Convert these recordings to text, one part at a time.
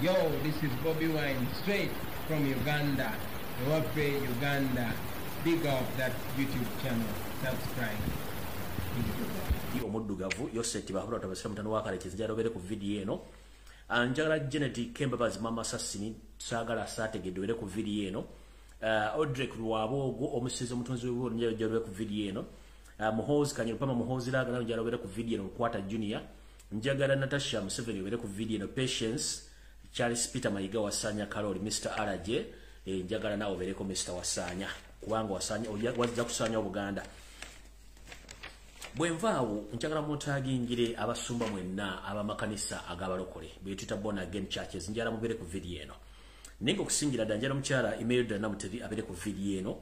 Yo, this is Bobby Wine, straight from Uganda. Ewaffe, Uganda. Big up that YouTube channel. Subscribe. Omuddugavu yoseti bahura tabasira mutano wakalekeza jarobere ku video eno. Anjagala Genetic Kembabazi mama Sassini sagala sategedde ku video eno. Audrey Lwabogo omusizi omutunzi w'ebyo njayo jarobere ku video eno. Muhozi Kanyopama Muhozi lagala jarobere ku video eno Kwata Junior. Njagala Natasha Museveni obere ku video eno Patience Charles Peter Mayiga Wasanya Karoli Mr. RJ njagala nawe obere ku Mr. Wasanya kubanga Wasanya wajja kusanya Obuganda. Bwenvaawo njagala mutagingire abasumba mwenna abamakanisa agabalokole betuta born again churches njala mubere ku video eno. Ningo kusingira danjala mukyala Imelda Namutevi abere ku video eno.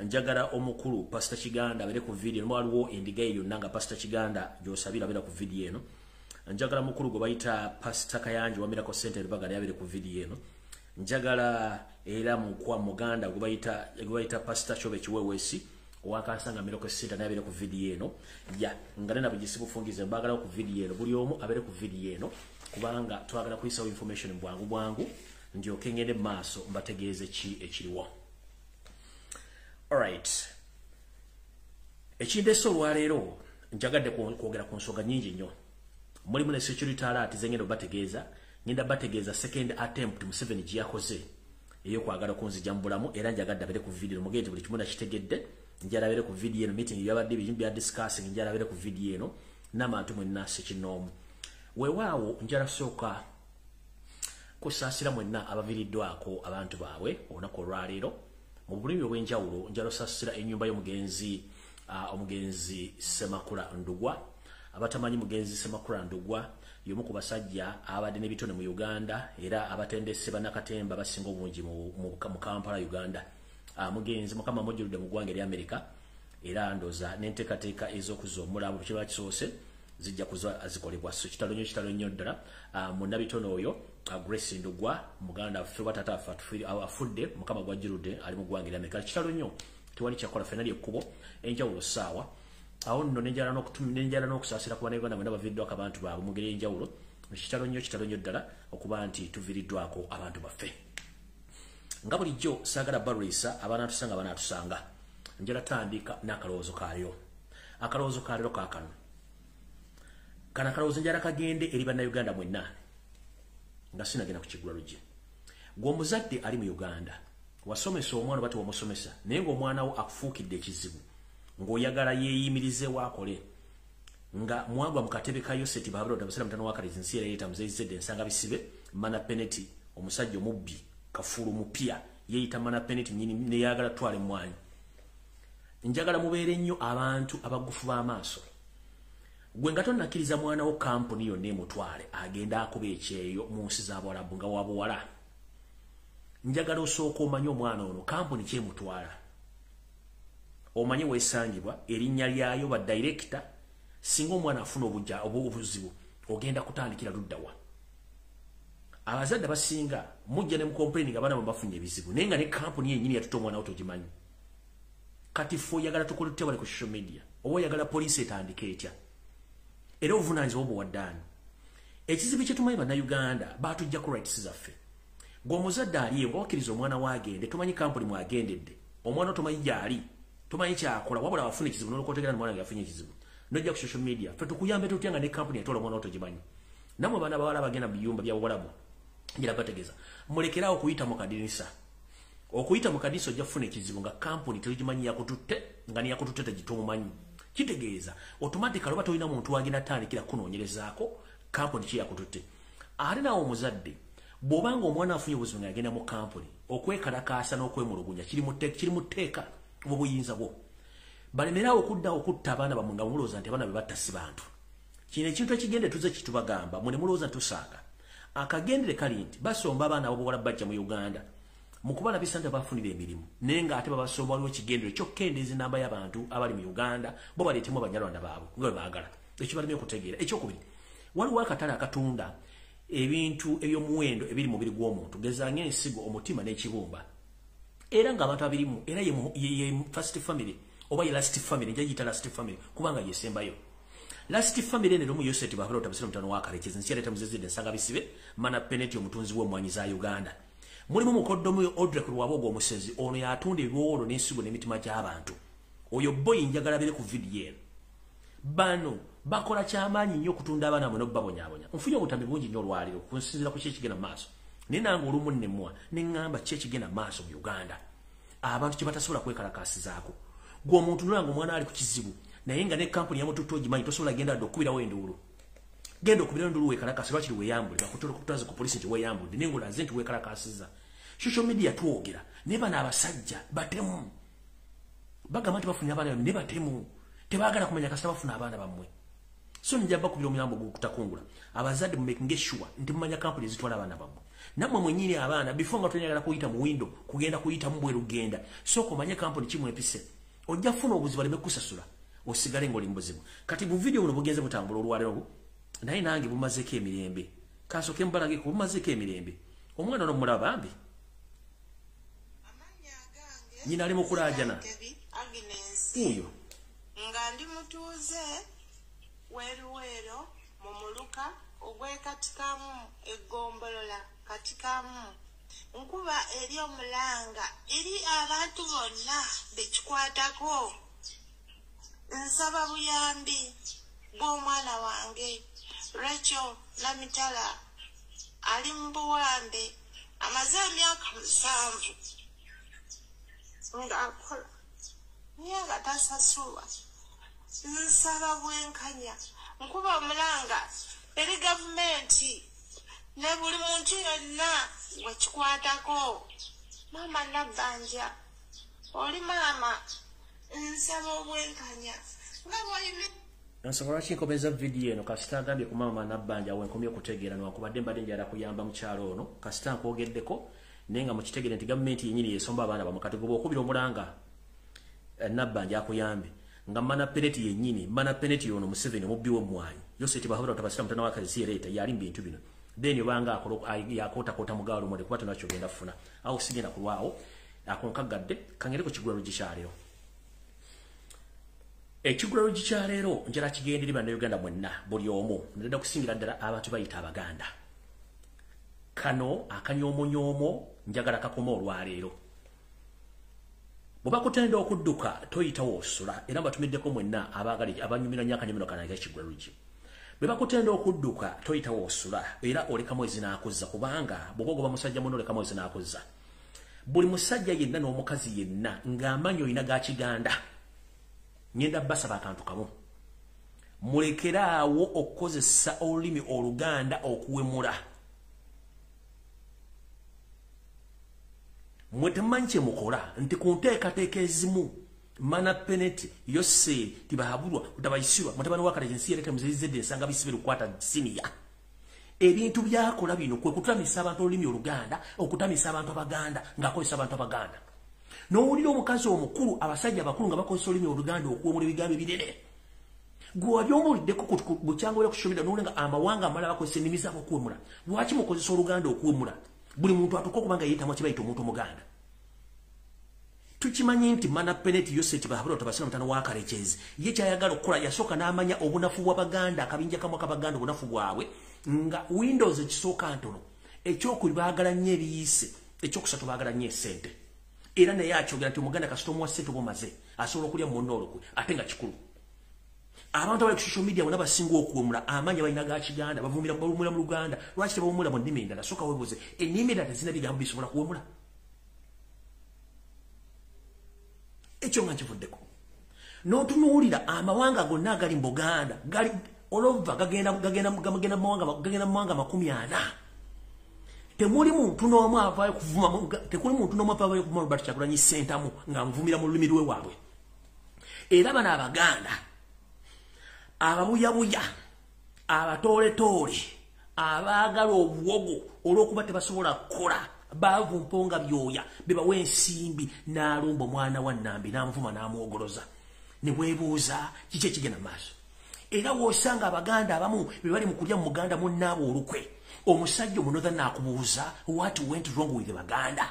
Njagala omukulu Pastor Kiganda abere ku video eno waliwo endigayo nanga Pastor Kiganda gyosabira abere ku video eno. Njagala mukulu go bayita Pastor Kayanja wa Miracle Center Bagala abere ku video eno. Njagala era mukwa Muganda go bayita Pastor Chobe Chiwewesi wakansanga Miracle Center nabere ku video eno. Ya ngalena bugisibu fungize mbagala ku video eno buli omu abere ku video eno kubanga twagala kuyisa information bwangu ndio kengende maso mbategeeze ki ekiriwo. Alright. Ekindeso lwaleero njagadde kwogera ku nsonga nyingi nnyo. Mulimu ne security alert zengendo bategeeza ngenda bategeeza second attempt Museveni giyakoze eyo kwagala kunzija mbulamu era njagadde abere ku video mugende buli kimuna kitegedde njala abere ku video eno meeting yabadde bya discussing njala abere ku video eno n'abantu mwenna sekinomu weewaawo njala soka kusasira mwenna abaviriddwako abantu baabwe olunaku olwaleero mu bulimi obw'enjawulo njala sasira ennyumba y'omugenzi omugenzi Semakula Ndugwa. Abatamanyi mugenzi Semakula Ndugwa yomu ku basajja abadde n'ebitone mu Uganda era abatendese banakatemba basinga obungi mu Kampala Uganda. Mugenzi mukama mojuludde mu ggwanga erya America era ndoza n'enteekateeka ez'okuzoomula mu kiba kisoose zijja kuza azikolebwa. So kitalo nnyo ddala mu nabitone oyo Grace Ndugwa muganda ffe batata afudde mukama gwajjuludde ali mu ggwanga erya America. Kitalo nnyo tewali kyakola fenali ekkubo enjawulo saawa awo nno nenjala n'okusaasira kuba Uganda mwena baviiriddwako abantu baabwe mu ngeri enjawulo. Kitalo nnyo ddala okuba nti tuviiriddwako abantu baffe. Nga bulijjo saagala balwisa abanaatusanga banaatusanga njala tandika n'akalowoozo kaalyo. Akalowoozo kaalyo kaakano kana akalowoozo njala kagende eri bannayuganda mwenna nga sinagenda kukigula luggi. Gwe omuzadde ali mu Uganda wasomesa omwana bati wamusomesa naye ng'omwana wo akufuukidde ekizibu ng'oyagala yeeyimirize waakole nga mwagwa mu katebe ka Yoseti Babuloni abasera mutano wakalizi nsi era yeeyita Muzeyizedde ensanga bisibe Mana Peneti omusajja omubbi kafulu mupya yeeyita Mana Peneti nyini neyagala twale mwanyi. Njagala mubeere nnyo abantu abagufu b'amaaso. Gwe nga tonnakkiriza mwana wo kampuni yonna emutwale agenda akuba ekyeyo mu nsi z'Abawarabu nga wabuwala. Njagala osooka omanye omwana ono kampuni kyemutwala omanye weesangibwa erinnya lyayo ba director singa omwana afuna obuzibu ogenda kutandikira luddawa. Abazadde basinga mujja ne mucomplaining abaana bafunye ebizibu naye nga ne kampuni yennyini yatuta omwana wo togimanyi. Kati ffe oyagala tukole tutya bali ku social media oba oyagala poliisi etandike etya era obuvunaanyizibwa obuwaddaani. Ekizibu kye tumanyi bannayuganda baatujja ku rights zaffe. Gwe omuzadde ali nga wakkiriza omwana waagende tomanyi kampuni mwagendedde omwana tomanyi gyali tomanyi kyakola wabula wafuna ekizibu n'olwokotegera n'omwana nga yafunye ekizibu n'ojja ku social media ffe tukuyambe tutya nga ne kampuni yatoola omwana wo togimanyi. Nammwe baana bawala bagenda mu biyumba bya Buwarabu ngira bategeeza mulekerawo okuyita mu kadinisa. Okuyita mu kadinisa ojja kufuna ekizibu nga kampuni togimanyi yakututte nga niyakututte tegitumanyi. Kitegeeza automatically oba tolina muntu wagenda atandikira kunoonyerezaako kampuni ki yakututte. Ate nawo omuzadde bw'obanga omwana afunye obuzibu nga yagenda mu kampuni okwekalakaasa n'okwemulugunya kiri mu tteeka obuyinza bwo. Balemeraawo okuddawo okutta abaana bammwe nga mulowooza nti abaana be batta si bantu. Kino ekintu ekigende tuze kitubagamba mwe ne mulowooza ntusaaga. Akagendere kali nti basomba abaana abobuwala bajja mu Uganda mu kubalabisa nti bafunira emirimu naye ng'ate babasomba waliwo ekigendero kyokkendeeza enamba y'abantu abali mu Uganda bo baleetemu abanyarwanda baabwe nga bwe baagala. Ekyo baleme okutegeera. Ekyokubiri waliwo akatale akatunda ebintu eby'omuwendo ebiri mubiri gw'omuntu gezanga ensigo omutima n'ekibumba era ng'abantu abirimu era ye first family oba ye last family njagiyita last family kubanga yesembayo. last family ne lomu yoseti bahoro tabasira mutano wa kale kizinsi yaleta muzezide nsanga bisibe mana peneti omutunzi w'omwanyi za Uganda mulimu mukoddo mu Audrey Lwabogo omusezi ono yatunde ebiwolo n'ensigo n'emitima gy'abantu oyo boy njagala bere ku video bano bakola kyamaanyi nnyo kutunda abaana bano babonyabonya nfunye obutambi bungi nnyo olwaliro kunsinzira ku kyekigenda maaso nenanga olumu nemmwa neŋŋamba kyekigenda maaso mu Uganda abantu kye batasobola kwekalakasizaako gwe omuntu nolanga omwana ali ku kizibu naye nga ne kampuni yamututu ogimanyi tosobola genda okukubirawo enduulu genda okubirawo enduulu weekalakasi lwakiri weeyambule bakutola kutwaza ku polisi nti weeyambulidde naye ng'olaze nti weekalakasiza social media twogera naye bano abasajja batemu bagamba nti bafunye abaana ne batemu tebaagala kumenya kasita bafuna abaana bammwe so nija bakubira omuyambo gukutakungula abazadde mu making sure nti mumanya kampuni ezitwala abaana bammwe nammwe mwennyini abaana before nga tonyagala kuyita mu window kugenda kuyita mu bweru genda sooka omanye kampuni kimu epise ojja kufuna obuzibu baleme kusasula osigale ng'oli mu buzibu kati bu video buno bugenze butambula olwaleero naye nange bumazeeko emirembe kansooke mbalageko bumazeeko emirembe omwana ono mulaba bambi nyina ali mu kulaajana uyo nga ndi mutuuze weruwero mu muluka ogwekatikamu eggombolola katikamu nkuba eri omulanga eri abantu bonna bekikwatako nsaba buyambi bw'omwana wange Rachel Namitala ali mu buwambe amaze emyaka 7 ng'akola niye nga tasasulwa nsaba bwenkanya nkuba omulanga eri gavumenti ne buli muntu yonna wekikwatako maama Nabbanja oli maama nsaba obwenkanya nga bwalime nsobola kinkomeza video eno kasita agambye ku maama Nabbanja wenkomye okutegeera newakubadde mbadde njala kuyamba mukyalo ono kasita nkwogeddeko naye nga mukitegere nti gavumenti yennyini yesomba abaana bamwe kati goba okubira omulanga Nabbanja akuyambe nga mana peneti yennyini mana peneti ono Museveni omubbi w'omwanyi yoseti bahabura otabasira mutana wa kalisi yereeta yali mu bintu bino then obanga yakootakoota mugaalo mwode kuba tonakyo genda kufuna awo sigenda kulwawo akonkagadde kangereko kigulalo gikyaleero ekigulalo gikyaleero njala kigenderi bannayuganda mwenna buli omu ndenda kusingira ddala abantu bayita Abaganda kano akanyoomonyomo njagala kakoma olwaleero bw'oba kutenda okudduka toyitawo osula era mbatumiddeko mwenna abanyumira nnyo akanyomero kanage ekigulalo gi bwe bakutenda okudduka toyitawo osula era oleka mwezi n'akuzza kubanga bw'oba ogoba musajja muno oleka mwezi n'akuzza buli musajja yenna n'omukazi yenna ng'amanyi olina ga Kiganda ngenda basaba akantu kamu mulekeraawo okukozesa olulimi Oluganda okuwemula mwe temumanyi kye mukola nti ku nteekateeka ezimu mana peneti yose tibahabulwa utabayisirwa mutabani wa kale ensi yereka muzezedde ensanga bisibe lukwata siniya ebintu byakola bino kwe kutamisa abantu olulimi Oluganda okutamisa abantu Abaganda ng'akozesa abantu Abaganda n'owulira omukazi omukulu abasajja abakulu nga bakozesa olulimi Oluganda okuwemula ebigambo ebinene gwe wali omuliddeko bukyangobera ku shomida n'olenga amawanga amalala bakozesa ennimi zaabo okuwemula lwaki mukozesa Oluganda okuwemula buli muntu atuka okubanga yeetamu kibayita omuntu omuganda tukimanyi nti mana peneti yoseti bahabula otabasira mutano wa kalekezi ye kyayagala okukola yasooka n'amanya obunafu bw'Abaganda akabinja kamu ak'Abaganda obunafu bwabwe nga Windows ekisooka ntono ekyokuli baagala nnyo ebiyise ekyokusatu baagala nnyo esente era naye akyogera nti omuganda kasita omuwa ssente obumaze asobola okulya munno olukwe ate nga kikulu abantu abali ku social media bonna basinga okuwemula amanya balina ga Kiganda bavumira mu Luganda lwaki tebawemula mu nnimi endala sooka weebuuze ennimi endala tezina bigambo bisobola kuwemula ekyo nga nkivuddeko n'otunuulira amawanga gonna agali mu Buganda gali olova gagenda mu mawanga 40 temuli muntu n'omu avaayo kuvuma tekuli muntu n'omu avaayo kuvuma Robert Kyagulanyi Ssentamu nga mvumira mu lulimi lwe waabwe era bano Abaganda ababuyabuya abatooletoole abaagala obuwogo olw'okuba tebasobola kukola baavu mponga byoya bebawa ensimbi n'alumba omwana wa Nambi n'amuvuma n'amwogoloza ne bwebuuza kiki ekigenda maaso era w'osanga Abaganda abamu be bali mu kulya mu Buganda munnaabwe olukwe omusajja omunotha n'akubuuza what went wrong with the Baganda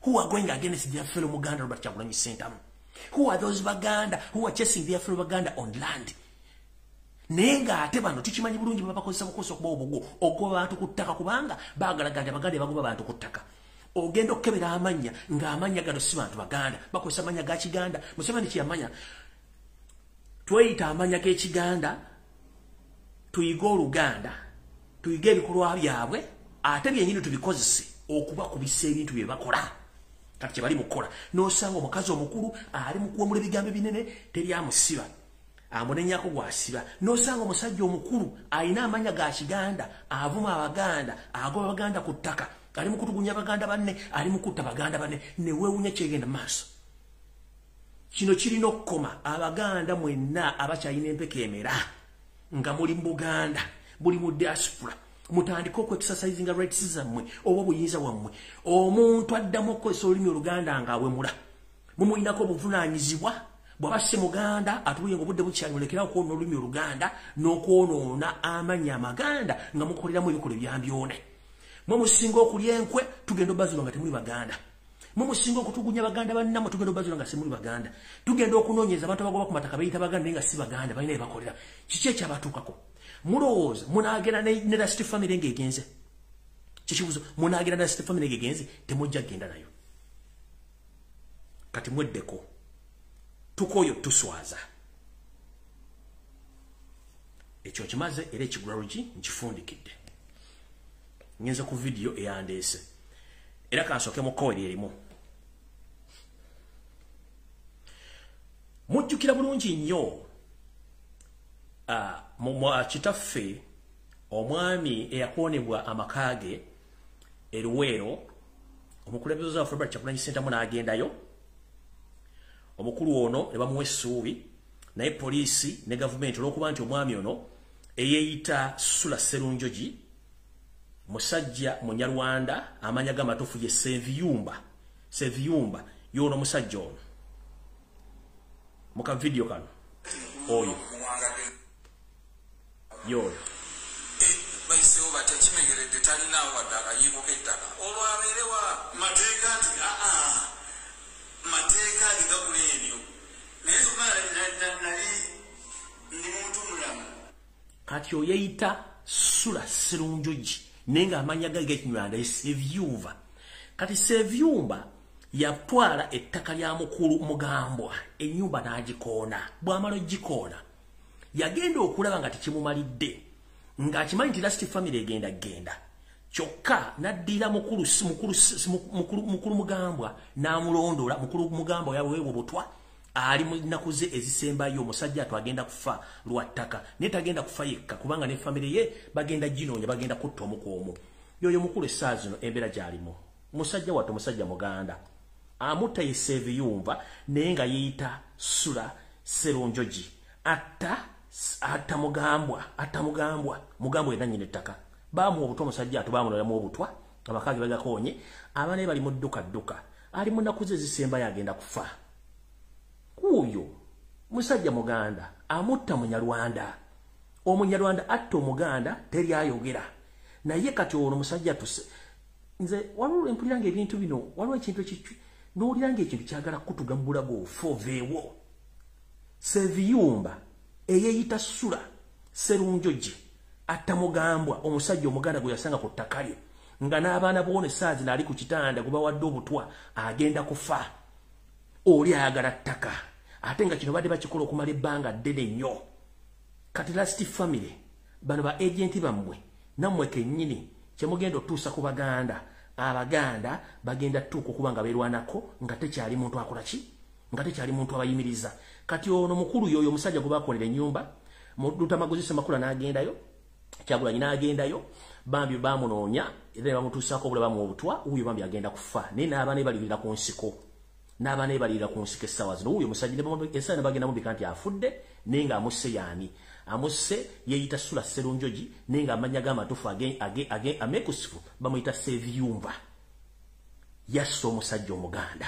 who are going against their fellow Muganda Robert Kyagulanyi Ssentamu who are those Baganda who are chasing their fellow Baganda on land nenga ate bano tukimanyi bulungi babakozesa bukoso kuba obugo ogoba bantu ku ttaka kubanga bagalaganda baganda bagoba bantu ku ttaka ogenda okebera amanya ng'amanya gano si bantu baganda bakozesa amanya ga Kiganda Museveni kiyamanya tweyita amanya g'Ekiganda tuyiga Oluganda tuyiga ebikolwa byabwe ate byennyini tubikozese okuba kubisa ebintu bye bakola kati bali mukola n'osanga omukazi omukulu ali mukuwamula ebigambo binene teryamusiba amunenyako gwasiba n'osanga omusajja omukulu alina amanya ga Kiganda avuma Abaganda agoba Abaganda ku ttaka ali mukutugunya Baganda banne ali mukutta Baganda banne neweewunya kyegenda maaso kino kirina okukoma Abaganda mwenna abakyalina empeka emera nga muli mu Buganda buli mu diaspora mutandika okwekisasayizinga rights zammwe oba obuyinza bwammwe omuntu addamu okukozesa olulimi Oluganda ng'awemula mumuyinako obuvunaanyizibwa bw'aba si Muganda atubuye nga obudde bukyanyolekera okwonoona olulimi Oluganda n'okwonoona amanya Amaganda nga mukoleramu ebikola ebyambyone mwe musinga okulya enkwe tugenda obbazula nga temuli Baganda mwe musinga okutugunya Baganda bannammwe tugenda obbazula nga simuli Baganda tugenda okunoonyeza abantu abagoba ku mataka beyita Baganda naye nga si Baganda balina ebakolera kiki ekyabatuukako mulowooza munaagenda ne Last Family ng'egenze kikibuzo munaagenda ne Last Family ng'egenze temujja kgenda nayo kati mweddeko tukoyo tuswaza ekyo kimaze era ekigulalugi nkifundikidde ngenze ku video eyandeese era kansooke mu koweri erimu mujjukira bulungi nnyo kitaffe omwami eyakonebwa amakaage eruweero omukulembeze wa February Kyagulanyi Ssentamu n'agendayo omukulu ono ne bamuwa essuubi naye poliisi ne gavumenti olw'okuba nti omwami ono eyeeyita Sula Sserunjogi musajja Munyarwanda amanya g'amatuufu ye Seviyumba y'ono musajja ono muka video kano oyo yoyo bayisewo batya kimegeredde talinaawo wadde akayiiko k'ettaka olwabeerewa mateeka nti mateeka aligagula ebyo naye nali ndi muntu mulamu kati oyeyita Sula Sserunjogi naye ng'amanya ge g'Ekinyarwanda ye Seviyumba kati Seviyumba yatwala ettaka lya mukulu Mugambwa ennyumba n'agikoona bw'amala ogikoona yagenda okulaba nga tekimumalidde ng'akimanyi nti Last Family egenda kyokka n'addira mukulu Mugambwa n'amulondola mukulu Mugambwa yaweebwa obutwa ali mu nnaku ze ezisembayo omusajja atwagenda kufa lwa ttaka naye tagenda kufa yekka kubanga ne famire ye bagenda ginoonya bagenda kutta omu ku omu yoyo mukulu essaawa zino embeera gy'alimu musajja wattu musajja Muganda amutta ye Seviyumba naye nga yeeyita Sula Sserunjogi atta Mugambwa yenna nnyina ettaka baamuwa obutwa omusajja atu baamulolamu obutwa abakaage bagakoonye abaana be bali mu dduka ali mu nnaku ze ezisembayo agenda kufa kuyo musajja Muganda amutta Munyarwanda Omunyarwanda atta Omuganda teri ayogera naye kati ono musajja nze waliwo empuliranga ebintu bino waliwo ekintu ekikwi n'owuliranga ekintu kyagala kutuga mu bulago ofooveewo Seviyumba eyeeyita Sula Sserunjogi atta Mugambwa omusajja Omuganda gwe yasanga ku ttaka lye nga n'abaana boona essaawa zino ali ku kitanda gwe bawadde obutwa agenda kufa oli ayagala ttaka ate nga kino badde bakikola okumala ebbanga ddene nnyo kati Last Family bano ba agenti bammwe nammwe kennyini kyemugenda otuusa ku Baganda Abaganda bagenda tuuka okuba nga beerwanako nga tekyali muntu akola ki nga tekyali muntu abayimiriza kati ono mukulu yoyo omusajja gwe bakolera ennyumba Lutamagozi Ssemakula n'agendayo Kyagulanyi n'agendayo bambi baamunoonya era ne bamutuusaako obula bamuwa obutwa wuuyo bambi agenda kufa naye n'abaana be balirira ku nsiko essaawa zino wuuyo omusajja essaawa ne bagenda mubika nti afudde naye ng'amusse yaani amusse yeeyita Sula Sserunjogi naye ng'amanya g'amatuufu amekusifu bamuyita Seviyumba yasse omusajja Omuganda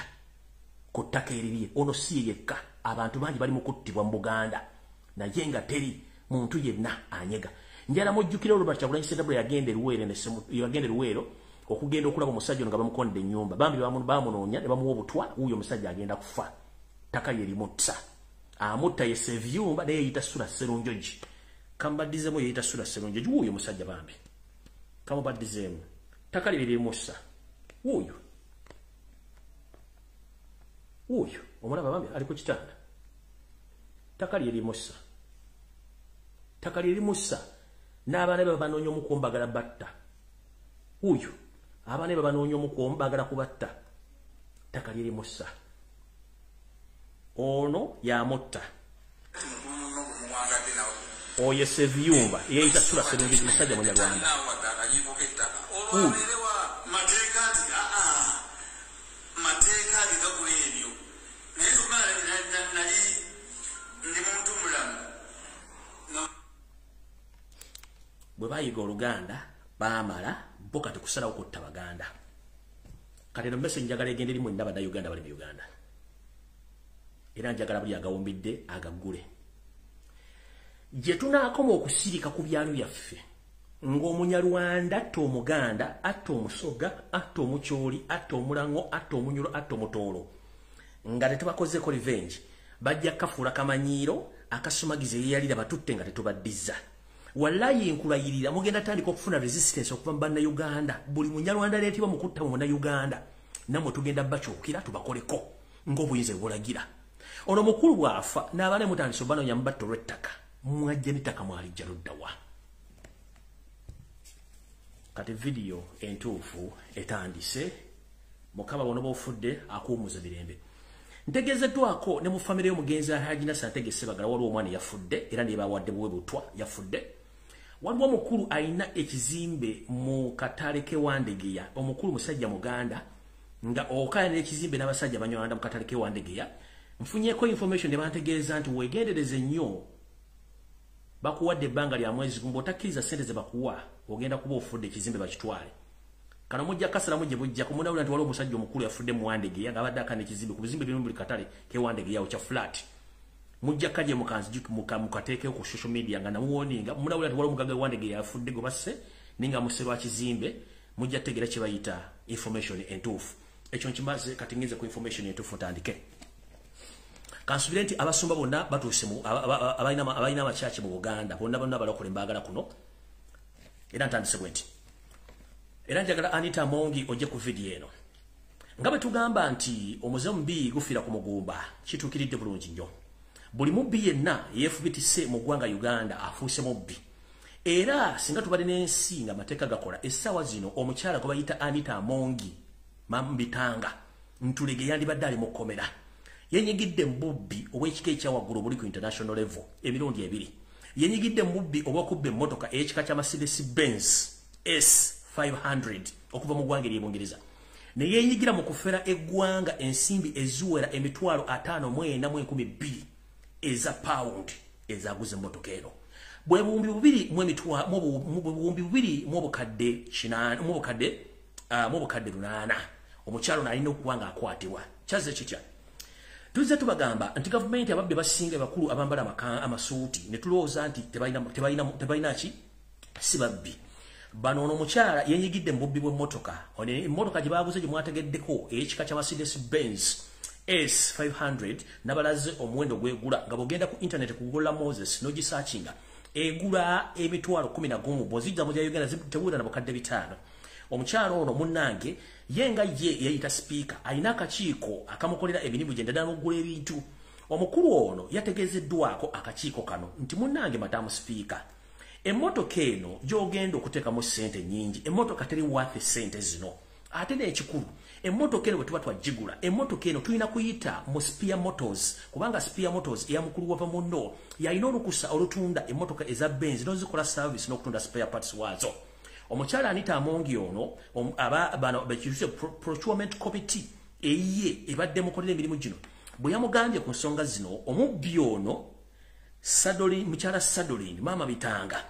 ku ttaka eriri ono si yekka abantu bangi bali mu kuttibwa mu Buganda naye nga teri muntu yenna anyega njala mujjukira Robert Kyagulanyi Ssentamu yagenda Eruweero okugenda okulaba omusajja ono nga bamukonedde ennyumba bambi baamunoonya ne bamuwa obutwa wuuyo omusajja agenda kufa ttaka lye limutta amutta ye Seviyumba naye yeeyita Sula Sserunjogi kambadizemu yeyita Sula Serunje juuyo musajja bambi kamubadizemu takali liri musa uyo omulaba bambi ali ku kitanda takali liri musa n'abaana be babanoonya omukumbagala batta uyo abaana be babanoonya omukumbagala kubatta takali liri musa ono yamutta oyo seviyumba yeyita Sula Serunje musajja munyarwanda bwe bayiga Oluganda baamala bo kati kusalawo kutta Baganda kati Endobeso njagala egende limu ndaba da Uganda bali mu Uganda era njagala buli agawumbidde agaggule gye tunaakoma okusirika ku byalo byaffe ng'Omunyarwanda atta Omuganda atta Omusoga atta Omukyoli atta Omulango atta Omunyulo atta Omutoolo nga tetubakozeeko revenge bajja kafuula kamanyiiro akasumagiza eyeyalira batutte nga tetubaddiza wallahi nkulayirira mugenda tandika okufuna resistance okuva mu Bannayuganda buli Munyarwanda leetibwa mu kutta mu Munnayuganda namwe tugenda bakyukira tubakoleko ng'obuyinza bulagira ono mukulu bwafa n'abaana mutandise banoonya mu batto lw'ettaka mwajja n'ettaka mwalijja luddawa kati video entuufu etandise mukama bono bofudde akuumuza mirembe ntegezeddwako ne mu famire y'omugenzi Hajina Santegese bagala waliwo omwana yafudde era ne bawadde buwe butwa yafudde waliwo omukulu ayina ekizimbe mu katale k'ewandegeya omukulu musajja Muganda nga okaya n'ekizimbe n'abasajja Banyarwanda mu katale k'ewandegeya nfunyeeko information ne bantegeeza nti weegendereze nnyo bakuwadde ebbanga lya mwezi gumba otakkiriza ssente ze bakuwa ogenda kuba ofudde ekizimbe bakitwale kano mujja kasalamu gye bujja kumunawula nti waliwo omusajja omukulu yafudde mu Wandegeya nga abadde akana ekizimbe ku bizimbe bino buli katale k'ewandegeya kya flat mujja kaje mukateekeo ku social media nga namuwoninga munawula nti waliwo omugaga Wandegeya yafudde gwe basse ninga muserwa kizimbe mujja tegeera kye bayita information entuufu ekyo nkimaze kati ngenze ku information entuufu ntandike kansubire nti abasumba bonna batuuse abalina amakyaki mu Buganda bonna balokole mbagala kuno era ntandise bwe nti era njagala Anita Amongi ojje ku video eno nga bwe tugamba nti omuze mubbi gufiira ku mugumba kituukiridde bulungi nnyo buli mubbi yenna yeefubitise mu ggwanga Uganda afuuse mubbi era singa tubadde n'ensi nga amateeka gakola essaawa zino omukyala gwe bayita Anita Amongi Mambitanga ntulege yandibadde ali mu kkomera yenyigidde mubbi obw'ekika ekyawaggulu buli ku international level emirundi ebiri yenyigidde mubbi obw'okubba emmotoka ey'ekika kya Mercedes-Benz S500 okuva mu ggwanga ery'Ebungereza ne yenyigira mu kufera eggwanga ensimbi eziwera emitwalo 5,412 eza pound ezaguze emmotoka eno bwe buwumbi bubiri mu obukadde 8 omukyalo n'alina okuba nga akwatibwa kyaze kitya tuzze tubagamba nti gavumenti ababbi basinga bakulu abambala amasuuti ne tulowooza nti tebalina ki si babbi bano ono omukyala yenyigidde mu bubbi bw'emmotoka emmotoka gye baaguze gye mwategeddeko ey'ekika kya Mercedes-Benz S500 nabalaze omuwendo gwegula nga bwogenda ku internet kugola Moses n'ogisaakinga egula emitwalo 11 bw'ozijja mu gya Uganda tebuwera na bukadde 5 omukyala ono munnange yenga ye yayita speaker alina akakiiko akamukolera emirimu gye ndala n'okugula ebintu omukulu ono yategeezeddwako akakiiko kano nti munnange matamu speaker emmotoka eno gy'ogenda okuteekamu ssente nnyingi emmotoka teri waafe ssente zino ate n'ekikulu emmotoka eno bwe tuba twagigula emmotoka eno tulina kuyita mu Spear Motors kubanga Spear Motors eyamukulu wava munno yalina olukusa olutunda emmotoka eza Benz n'ozikola service n'okutunda spare parts waazo omukyala Anita Amongi ono bano bekiruse procurement committee eyiye ebadde mukolera emirimu gino bwe yamugambye ku nsonga zino omubbi ono mukyala Sadolin Mama Bitanga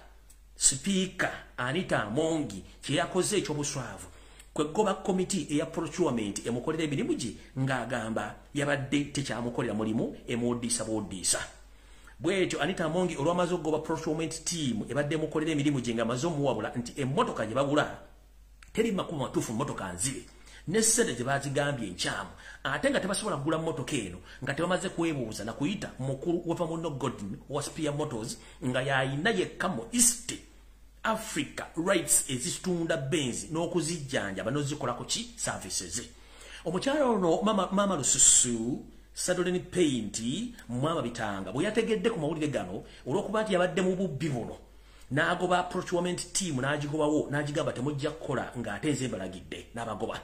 speaker Anita Amongi kye yakoze eky'obuswavu kwegoba committee eya procurement emukolera emirimu gye ng'agamba yabadde tekyamukolera mulimu emuodiisa bwodiisa bwetyo Anita Amongi olw'amaze okugoba procurement team ebadde mukolera emirimu gye ng'amaze omuwabula nti emmotoka gye babula teri makulu matuufu mmotoka nzire ne ssente gye bazigambye enkyamu ate nga tebasobola kugula mmotoka eno nga tebamaze kwebuuza na kuyita mukulu wava muno Godin wa Spear Motors nga yayina yekka mu East Africa rights ezitunda benzi n'okuzijjanja banozikola ku ki services omukyala ono mama Lususu Sadoleni Paint mwama bitanga bwe yategedde ku mawulire gano olw'okuba nti yabadde mu bubbi buno n'agoba procurement team n'agigobawo n'agigamba temujja kukola ng'ate nze mbalagidde n'abagoba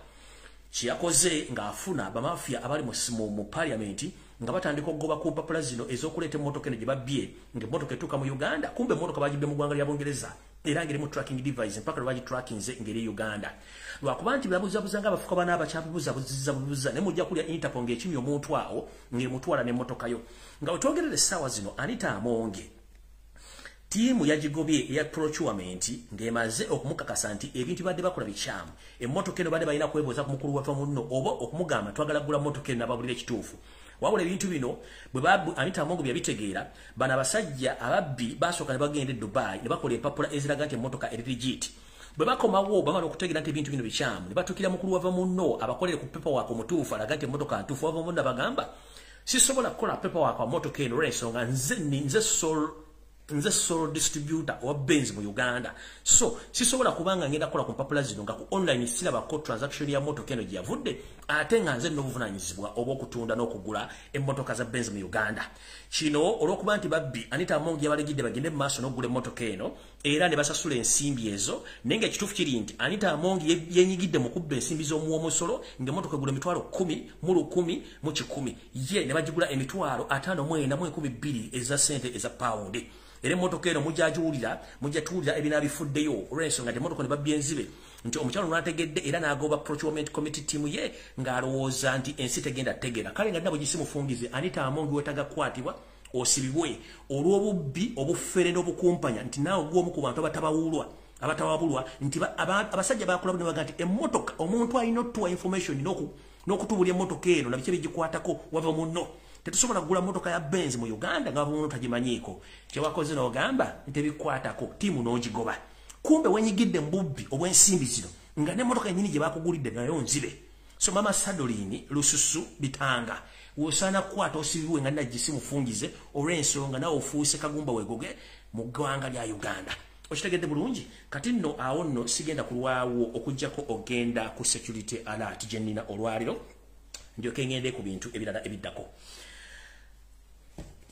kiyakoze ng'afuna bamafia abali mu parliament nga batandika okugoba ku mpapula zino ez'okuleeta emmotoka eno gye babbye ng'emmotoka etuuka mu Uganda kumbe emmotoka bagibbe mu ggwanga lya Bungereza era ng'erimu tracking device mpaka lwe bagitrackinze ng'eri Uganda lwakuba nti babuzabuza ng'abafuka bana abakyabubuza ne mujja kulya Interpol ng'ekimya omuntu awo ng'emutwala n'emmotoka yo nga wetwogerera essaawa zino Anita Amonge tiimu yagigobye eya procurement ng'emaze okumukakasa nti ebintu badde bakola bikyamu emmotoka eno badde balina kwebuuza ku mukulu wava munno oba okumugamba twagala gula mmotoka eno nababulira ekituufu wabula ebintu bino bwe Anita Amonge byabitegeera bano abasajja ababbi basooka ne bagenda e Dubai ne bakola empapula eziraga nti emmotoka eri legit bwe bakomawo bamala okutegeera nti ebintu bino bikyamu ne batukira mukulu wava munno abakolere ku paperwork omutuufu alaga nti emmotoka ntuufu wava munno abagamba sisobola kukola paperwork wa mmotoka eno olw'ensonga nze sole distributor wa benzi mu Uganda so sisobola kubanga ngenda kola ku mpapula zino nga ku online silabako transaction ya motoka eno gye yavudde ate nga nze n'obuvunanyizibwa oba okutunda n'okugula emmotoka za benzi mu Uganda kino olw'okuba nti babbi Anita Amonge yabalegidde bagende mu maaso n'okugula emmotoka eno era ne basasula ensimbi ezo naye nga ekituufu kiri nti Anita Amonge yenyigidde mu kubba ensimbi z'omuwomusolo ng'emmotoka egula emitwalo 10 mu 100 mu 100 ye ne bagigula emitwalo 5,412 eza sente eza paundi era emmotoka eno mujja tuwulira ebina bifuddeyo olw'ensonga nti emmotoka ne babbye enzibe nti omukyalo n'ategedde era n'agoba procurement committee team ye ng'alowooza nti ensi tegenda tegeera kale nga nabo gisimufungize Anita Amonge wetaga kukwatibwa osibibwe olw'obubbi obuffere n'obukumpanya nti naawe gw'omu ku bantu abatawabulwa nti abasajja bakola ne baga nti emmotoka omuntu alina otuwa information n'okutubulya emmotoka eno nabiki bigikwatako wava munno tetusobola kugula mmotoka ya benzi mu Uganda nga bamuntu tagimanyiiko kyewakoze n'ogamba nti bikwatako tiimu n'ogigoba kumbe wenyigidde mbubbi obw'ensimbi zino nga n'emmotoka yennyini gye bakugulidde nayo nzibe so mama Sadolini Lususu bitanga wosaana kukwata osibibwe nga nagisimufungize olw'ensonga nawe ofuuse kagumba wegoge mu ggwanga lya Uganda okitegedde bulungi kati nno awo nno sigenda kulwawo okujjako ogenda ku security alert gye nnina olwaliro ndyoke ngende ku bintu ebirala ebiddako.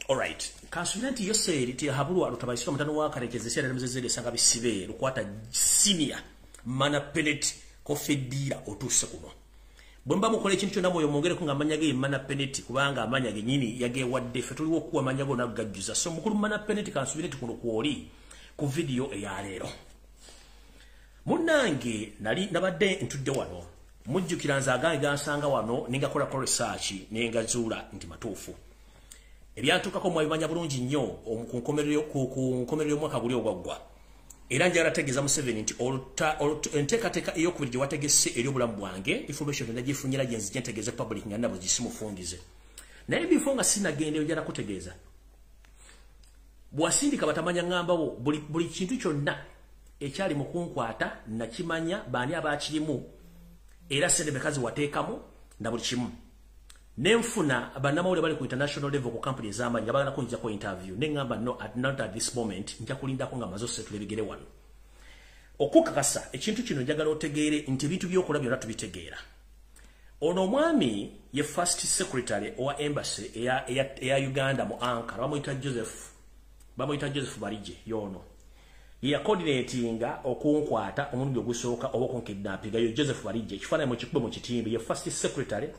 Alright, kansulanti yoseri ti habulwa lutabaisika mutano wa karekeze sera nemzezele sanga bisibe lukwata senior mana penalty kofedira otuse kuno. Bwemba mukole kintu kyonna moyo mongere kunga amanyage mana penalty kubanga amanyage nyini yage wadde fetuliwo okuwa amanyago nagajjuza. So mukulu mana penalty kansulanti kuno kuoli ku video eya lero. Munange nali nabadde ntudde wano. Mujjukira nze agange gansanga wano ninga kola research nenga zula nti matuufu. Ebyantukako mwabimanya bulungi nnyo ku nkomerero mwaka guli ogwaggwa. Era njagala tegeeza Museveni nti enteekateeka ey'okubiri gye wategese eri obulamu bwange information nagifunyira gye nzija ntegeeze public nga nabo gisimufungize. Naye before nga sinagenda njagala kutegeeza. Bwasindika batamanya ngambawo buli kintu kyonna ekyali mu kunkwata nakimanya baani abakirimu era sente bekazi wateekamu na buli kimu. Nenfuna abanamawulire bali ku international level ku company ez'amaanyi nga bagala kunjja ku interview nengamba not at this moment nja kulindako nga mazo setule bigere wano. Okukakasa ekintu kino njagala otegeere nti ebintu by'okola byonna tubitegeera. Ono omwami ye first secretary owa embassy eya Uganda mu Ankara bamuyita Joseph Barije yono. Ye coordinatinga okunkwata omulundi ogusooka oba okunkidnappinga yo Joseph Barije ekifaananyi mu kikube mu kitimbe ye first secretary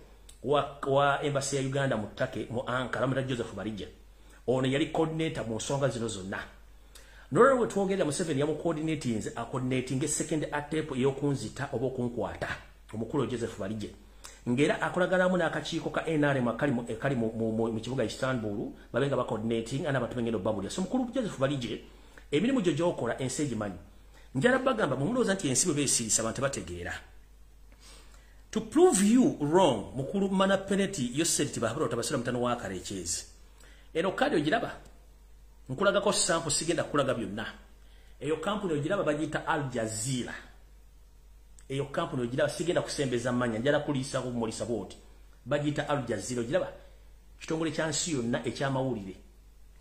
wa embassy ya Uganda mu Take mu Ankara bamuyita Joseph Barije. Ono yali coordinator mu nsonga zino zonna. Nolwe twogera Museveni yamu coordinating second attempt ey'okunzita oba okunkwata omukulu Joseph Barije. Ngera akolagalamu n'akakiiko ka NRM akali mu kibuga Istanbul babenga ba coordinating anabatu bengendo babulya. So mukulu Joseph Barije emirimu gyo gy'okola ensi egimanyi. Njala bagamba mumulooza nti ensi bwe beesiisa abantu bategeera. To prove you wrong, mukulu mana penalty yosseri tibahabula otabasira mutano wa karekyezi. Eno kadi ogiraba. Nkulagako sample sigenda kulaga byonna. Eyo kampuni ogiraba bagiyita Al Jazeera. eyo company ogiraba sigenda kusembeza manya njala kulisa ku mulisa boti bagita Al Jazeera ogiraba kitongole kyansi yonna ekyamawulire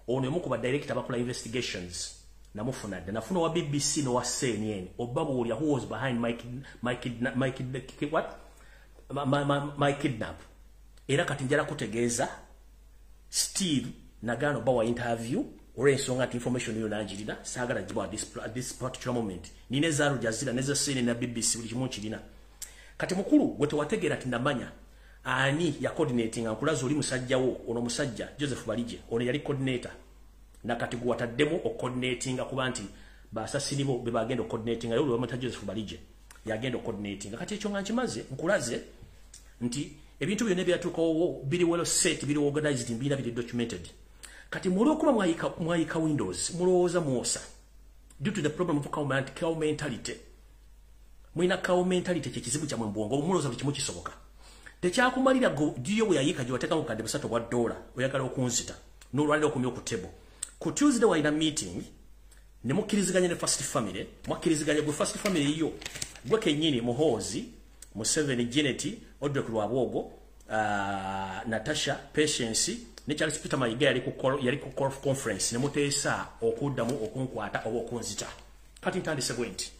ono emukuba director bakola investigations namufuna dda nafuna wa BBC no wa CNN obabuulya who was behind my kidnap era kati njala kutegeeza Steve Nagano bawa interview olw'ensonga nti information yo nanjirina saagala gibwa at this particular moment nine za Al Jazeera neza CNN na BBC buli kimu kirina kati mukulu gwe tewategeera ati ndamanya ani ya coordinating ankulazo oli musajjawo ono musajja Joseph Balije ono yali coordinator na kati gwataddemu o coordinating kuba nti basasini bo be bagenda coordinating ayo olw'amata Joseph Balije yagenda coordinating kati ekyo nga nkimaze nkulaze nti ebintu byonna byatuukawo biri well set biri organized mbira biri documented kati mulio kuba mwayika Windows mulowooza muosa due to the problem of cow mentality mwina cow mentality kyekizibu kya mbongo mulowooza buli kimu kisoboka tekyakumalira go diyo bwe yayika gyoteka mu kade basatu wa $1 oyagala okunzita n'olwalira okumya ku table ku Tuesday wayina meeting ne mukkiriziganya ne first family mwakkiriziganya gwe first family yo gwe kennyini Muhoozi Museveni Janet Odrek Lwabwogo Natasha Patience ne Charles Peter Mayiga yali ku conference ne muteesa okuddamu okunkwata oba okunzita kati ntandise bwenti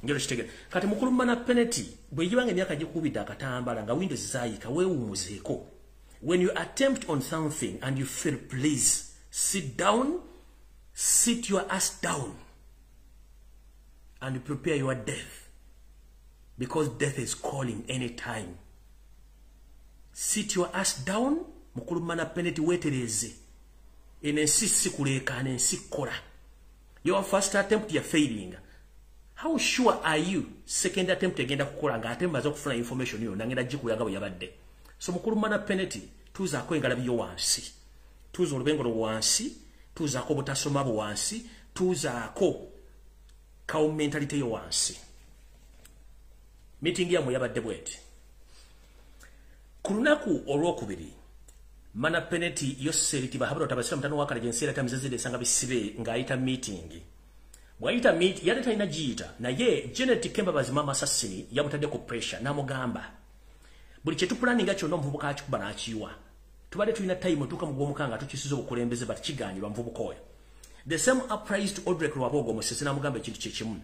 ngero kitegere kati mukulumana penalty bwe yibange emyaka gikubidde akatambala nga Windows zaayika weewumuzeeko when you attempt on something and you fail please sit your ass down and prepare your death because death is calling anytime. Sit your ass down mukulumana penalty wetereze enensi kuleka nensi kola your first attempt you're failing. How sure are you second attempt agenda kukola nga ate mbaza okufuna information yo nangenda jikuyaga bwe yabadde so mukulumana penalty tuza ko engala biyo wansi tuza olubengolo wansi tuza ko butasoma bo wansi tuza ko cow mentality yo wansi meeting ya mu yabadde bweti kulunaku olwokubiri mana penalty yo seriti bahabro tabasira mtano wakala jensera tamizezede sanga bisibe ngaita meeting Bwaita meet yale taina jiita na ye Janet Kemba bazimama assassini yamutadde ku pressure namugamba buli kyetu planning acho ndo mvubuka akikuba nakiwa tubade tulina time tuka mugomukanga tukisizo obukulembeze bat kiganyirwa mvubuka oyo the same applies to Odrek Lwabogo Moses namugamba ekintu kyekimu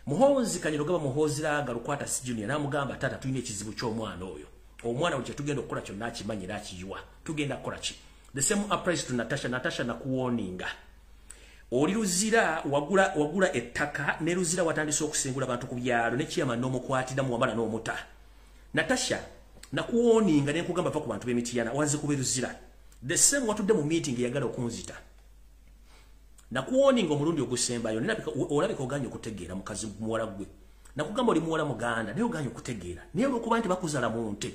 Muhoozi kanyirogaba Muhoozi laga lukwata junior namugamba tata tulina ekizibu ky'omwana oyo omwana buli kyetugenda okukola kyonna akimanyira akiyiwa tugenda kukola ki the same applies to Natasha nakuwoninga oli luzira wagula ettaka ne luzira watandise okusengula abantu ku byalo ne kiyama n'omukwatira mu wabala n'omuta Natasha nakuwoninga ne nkugamba pa ku bantu b'emitiyana wanze kuberuzira the same watudde mu meeting yagala okunzita nakuwoninga omulundi ogusembayo olabika oganye okutegeera mukazi muwala gwe nakugamba oli muwala muganda naye oganye okutegeera naye olwokuba nti bakuzala mu nte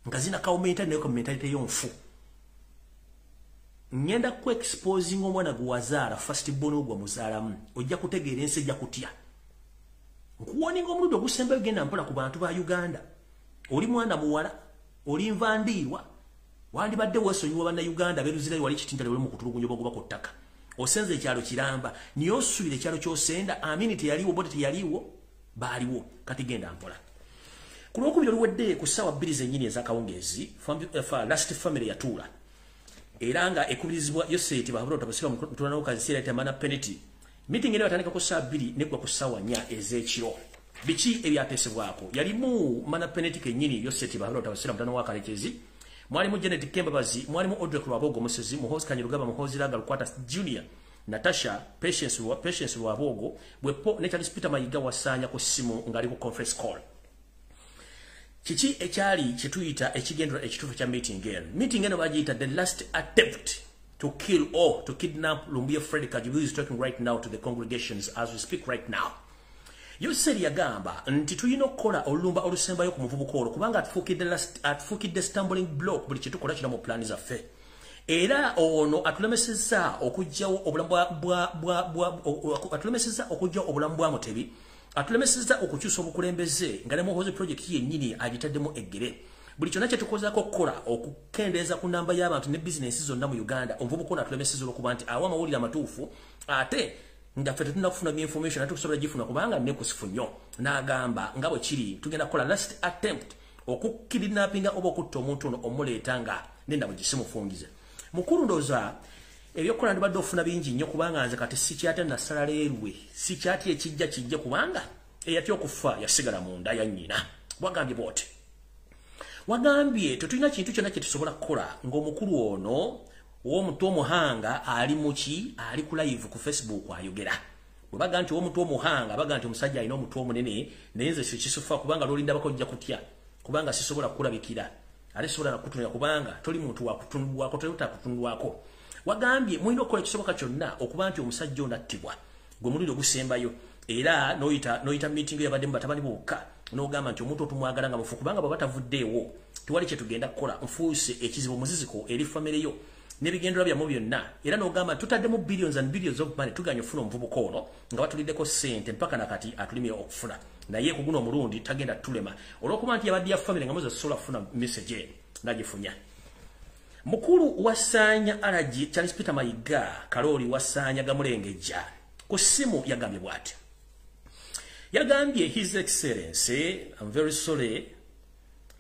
nkazina kawumentality naye mentality y'onfu ngenda ku exposing omwana guwazaala first born ogwa muzaalamu ojja kutegeera ensi ejja kutya nkuwoninga omulundi ogusembayo genda mpola ku bantu ba Uganda oli mwana muwala oli nvandiirwa wandibadde weesonyiwa bannayuganda beruzirayo wali kitintale oli mu kutulugunya obugoba ku ttaka osenze ekyalo kiramba niye osuubira ekyalo ky'osenda amini teyaliwo bote teyaliwo baaliwo kati genda mpola ku lwokubiri oluwedde ku ssaawa 2 zennyini ez'akawungeezi last family yatuula era nga ekubirizibwa Yoseti bahabura tabasira mutulanawo kaziseera tamana penalty meeting eno yatandika ku ssaawa 2 neggwa ku ssaawa 4 ez'ekiro biki ebyateesebwako yalimu mana penalty kennyini Yoseti bahabura tabasira mutulanawo akalekezi mwalimu Janet Kemba mwalimu Odrek Lwabogo Moses Muhoozi Kanyirugaba Muhoozi Laga Lukwata Junior Natasha Patience Lwabogo bwepo ne Charles Peter Mayiga wasanya ku simu ngali ku conference call Chichi ekyali kituyita ekigendera ekitufu kya meeting eno bagiyita the last attempt to kill or to kidnap Lumbuye Fred Kajibu is talking right now to the congregations as we speak right now. Yoseri yagamba nti tulina okukola olumba olusembayo ku muvubuka olwo kubanga atufukidde stumbling block buli kyetukola kino mu plani zaffe era ono atulemesezza okujjawo obulamu bwa Mutebi atulemesezza okukyusa obukulembeze nga ne Muhoozi project yennyini agitaddemu eggere buli kyonna kyetukozaako okukola okukendeeza ku namba y'abantu ne bizinensi zonna mu Uganda omuvubuka ono atulemesezza olwokuba nti awa amawulire amatuufu ate nga ffe tetulina kufuna information ate tusobola gifuna kubanga nekusifu nnyo n'agamba nga bwe kiri tugenda kukola last attempt okukidnappinga oba okutta omuntu ono omuleeta nga nenda bwe gisimufungize mukulu ndooza ebyokukola ndibadde ofuna bingi nnyo kubanga nze kati sikyate nasala leerwe sikyati kijja kubanga eyatya okufa yasigala mu nda ya nnyina wagambye bw'oti wagambye tetulina kintu kyonna kye tusobola kukola ng'omukulu ono ow'omutu omuhanga ali muki ali ku live ku Facebook ayogera bwe baga nti ow'omutu omuhanga baga nti omusajja alina omutu omunene naye nze sikisufa kubanga lwolindabako ojja kutya kubanga sisobola kukulabikira ate sisobola nakutunira kubanga toli muntu wakutundwako toli utakutundwako wagambye mulina okukola ekisoboka kyonna okuba nti omusajja ono attibwa gwe muliro gusembayo era noyita meeting yabadde mu batabani bokka n'ogamba nti omuntu otumwagala nga mufu kubanga bwe batavuddeewo tewali kye tugenda kukola nfuuse ekizibu muziziko eri famire yo n'ebigendera byamu byonna era n'ogamba tutaddemu billions and billions of money tuganya ofuna omuvubuka ono nga batuliddeko ssente mpaka nakati atulimye okufuna naye ku guno omulundi tagenda tulema olw'okuba nti yabadde ya famire nga muze sosobola kufuna message eno nagifunya mukulu wasaanya alaji Charles Peter Mayiga Kaloli wasaanya gamulengejja ku ssimu yagambye bw'ati yagambye His Excellency I'm very sorry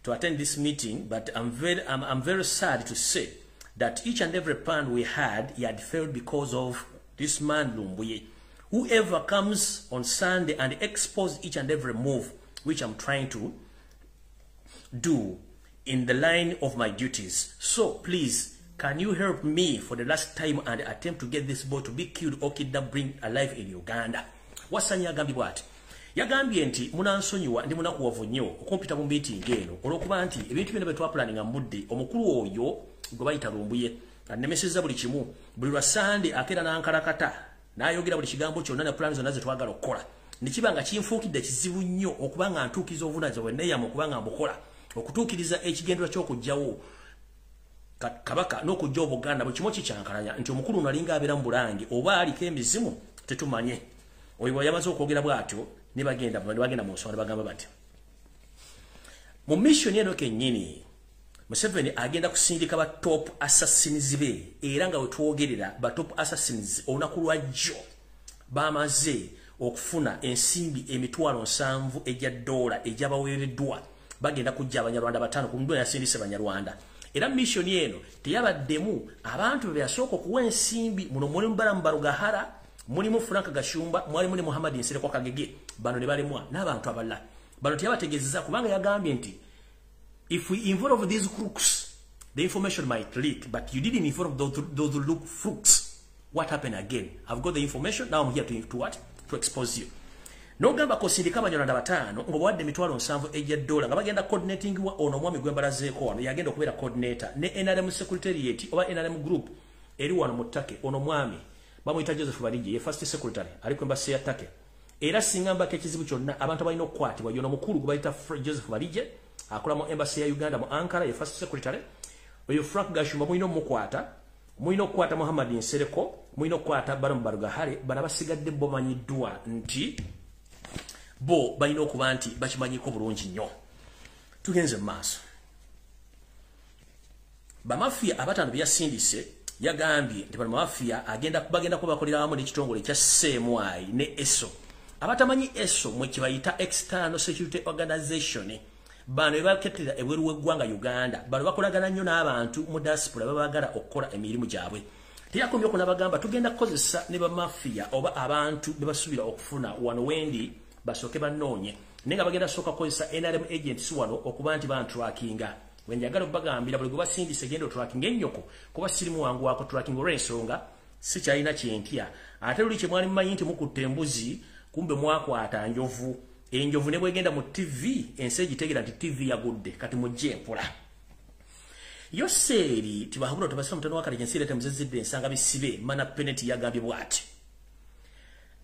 to attend this meeting but I'm very sad to say that each and every plan we had failed because of this man Lumbuye. Whoever comes on Sunday and expose each and every move which I'm trying to do in the line of my duties. So please, can you help me for the last time and attempt to get this boy to be killed or kidnapped, bring alive in Uganda? Wasanya Gambi what? Yagambye nti munansonyiwa ndi munakuwavu nnyo okumpita mu meeting eno olw'okuba nti ebintu byonna bye twapulaninga mudde omukulu oyo gwe bayita Lumbuye anemesezza buli kimu buli lwa Sande akeera n'ankalakata n'ayogera buli kigambo kyonna ne plan zonna ze twagala okukola nekiba nga kinfuukidde kizibu nnyo okuba nga ntuukiza obuvunaanyizibwa bwe nneeyama okuba nga mbukola okutuukiriza ekigendera ky'okugyawo kabaka n'okujja Obuganda bwe kimu kikyankalanya nti omukulu ono alinga abeera mu Bulange oba aliko emizimu tetumanye oyo bwe yamaze okwogera bw'atyo ne bagenda mu nsonga ne bagamba bati mu mission eno kennyini Museveni agenda kusindika ba top assassins be era nga we twogerera ba top assassins olunaku lwajjo bamaze okufuna ensimbi emitwalo 7 ejja dola ejabaweereddwa bagenda kujja Abanyarwanda 5 ku ndwe yasindise Abanyarwanda era mission eno teyabaddemu abantu be yasooka okuwa ensimbi muno mulimu Balamu Gahara mulimu Frank Gashumba mwalimu ne Muhammad Nsereko Kagege bano ne balemwa n'abantu abalala bano teyabategeezeza kubanga yagambye nti if we involve these crooks, the information might leak, but you didn't involve those look crooks. What happened again? I've got the information, now I'm here to what? To expose you. No gamba kosindika Abanyarwanda 5 ngo bawadde emitwalo 7 ejja dola nga bagenda coordinating wa ono mwami Gwembalazeeko wano yagenda okubeera coordinator ne NRM secretariat oba NRM group eri wano mu Ttake ono mwami bamuyita Joseph Barije ye first secretary ali ku embassy ya Ttake era singamba ke kizibu kyonna abantu balina okukwatibwa yono mukulu gwe bayita Joseph Barije akola mu embassy ya Uganda mu Ankara ye first secretary oyo Frank Gashumba mulina mukwata Muhammad Nsereko mulina kukwata Balamu Gahare bana basigadde bo manyiddwa nti bo balina okuba nti bakimanyiko bulungi nnyo tugenze maaso bamafia abatano byasindise yagambye nti bano mafia bagenda kubakolera wamu n'ekitongole kya CMI ne ESO abatamanyi ESO mwe kibayita External Security Organization bano ebaketera ebweru w'eggwanga Uganda bano bakolagana nnyo n'abantu mu diaspora babagala okukola emirimu gyabwe teyakomye okunabagamba tugenda kukozesa ne bamafia oba abantu bebasubira okufuna wano wendi basoke banoonye nenga bagenda soka kozesa NRM agents wano okuba nti bantrackinga wenjagala bagambira buli gwe basindise gendo tracking ennyoko kuba sirimu wangu wako tracking olw'ensonga si kyalina kyentya ate luli kye mwali mmanyi nti mukutte embuzi kumbe mwakwata njovu enjovu ne bwegenda mu TV ensi egitegera nti TV yagudde kati mujje mpola yo seeri tibahabula tubasira mutano wakati jensire temuzizidde ensanga bisibe mana penalty yagambye bwati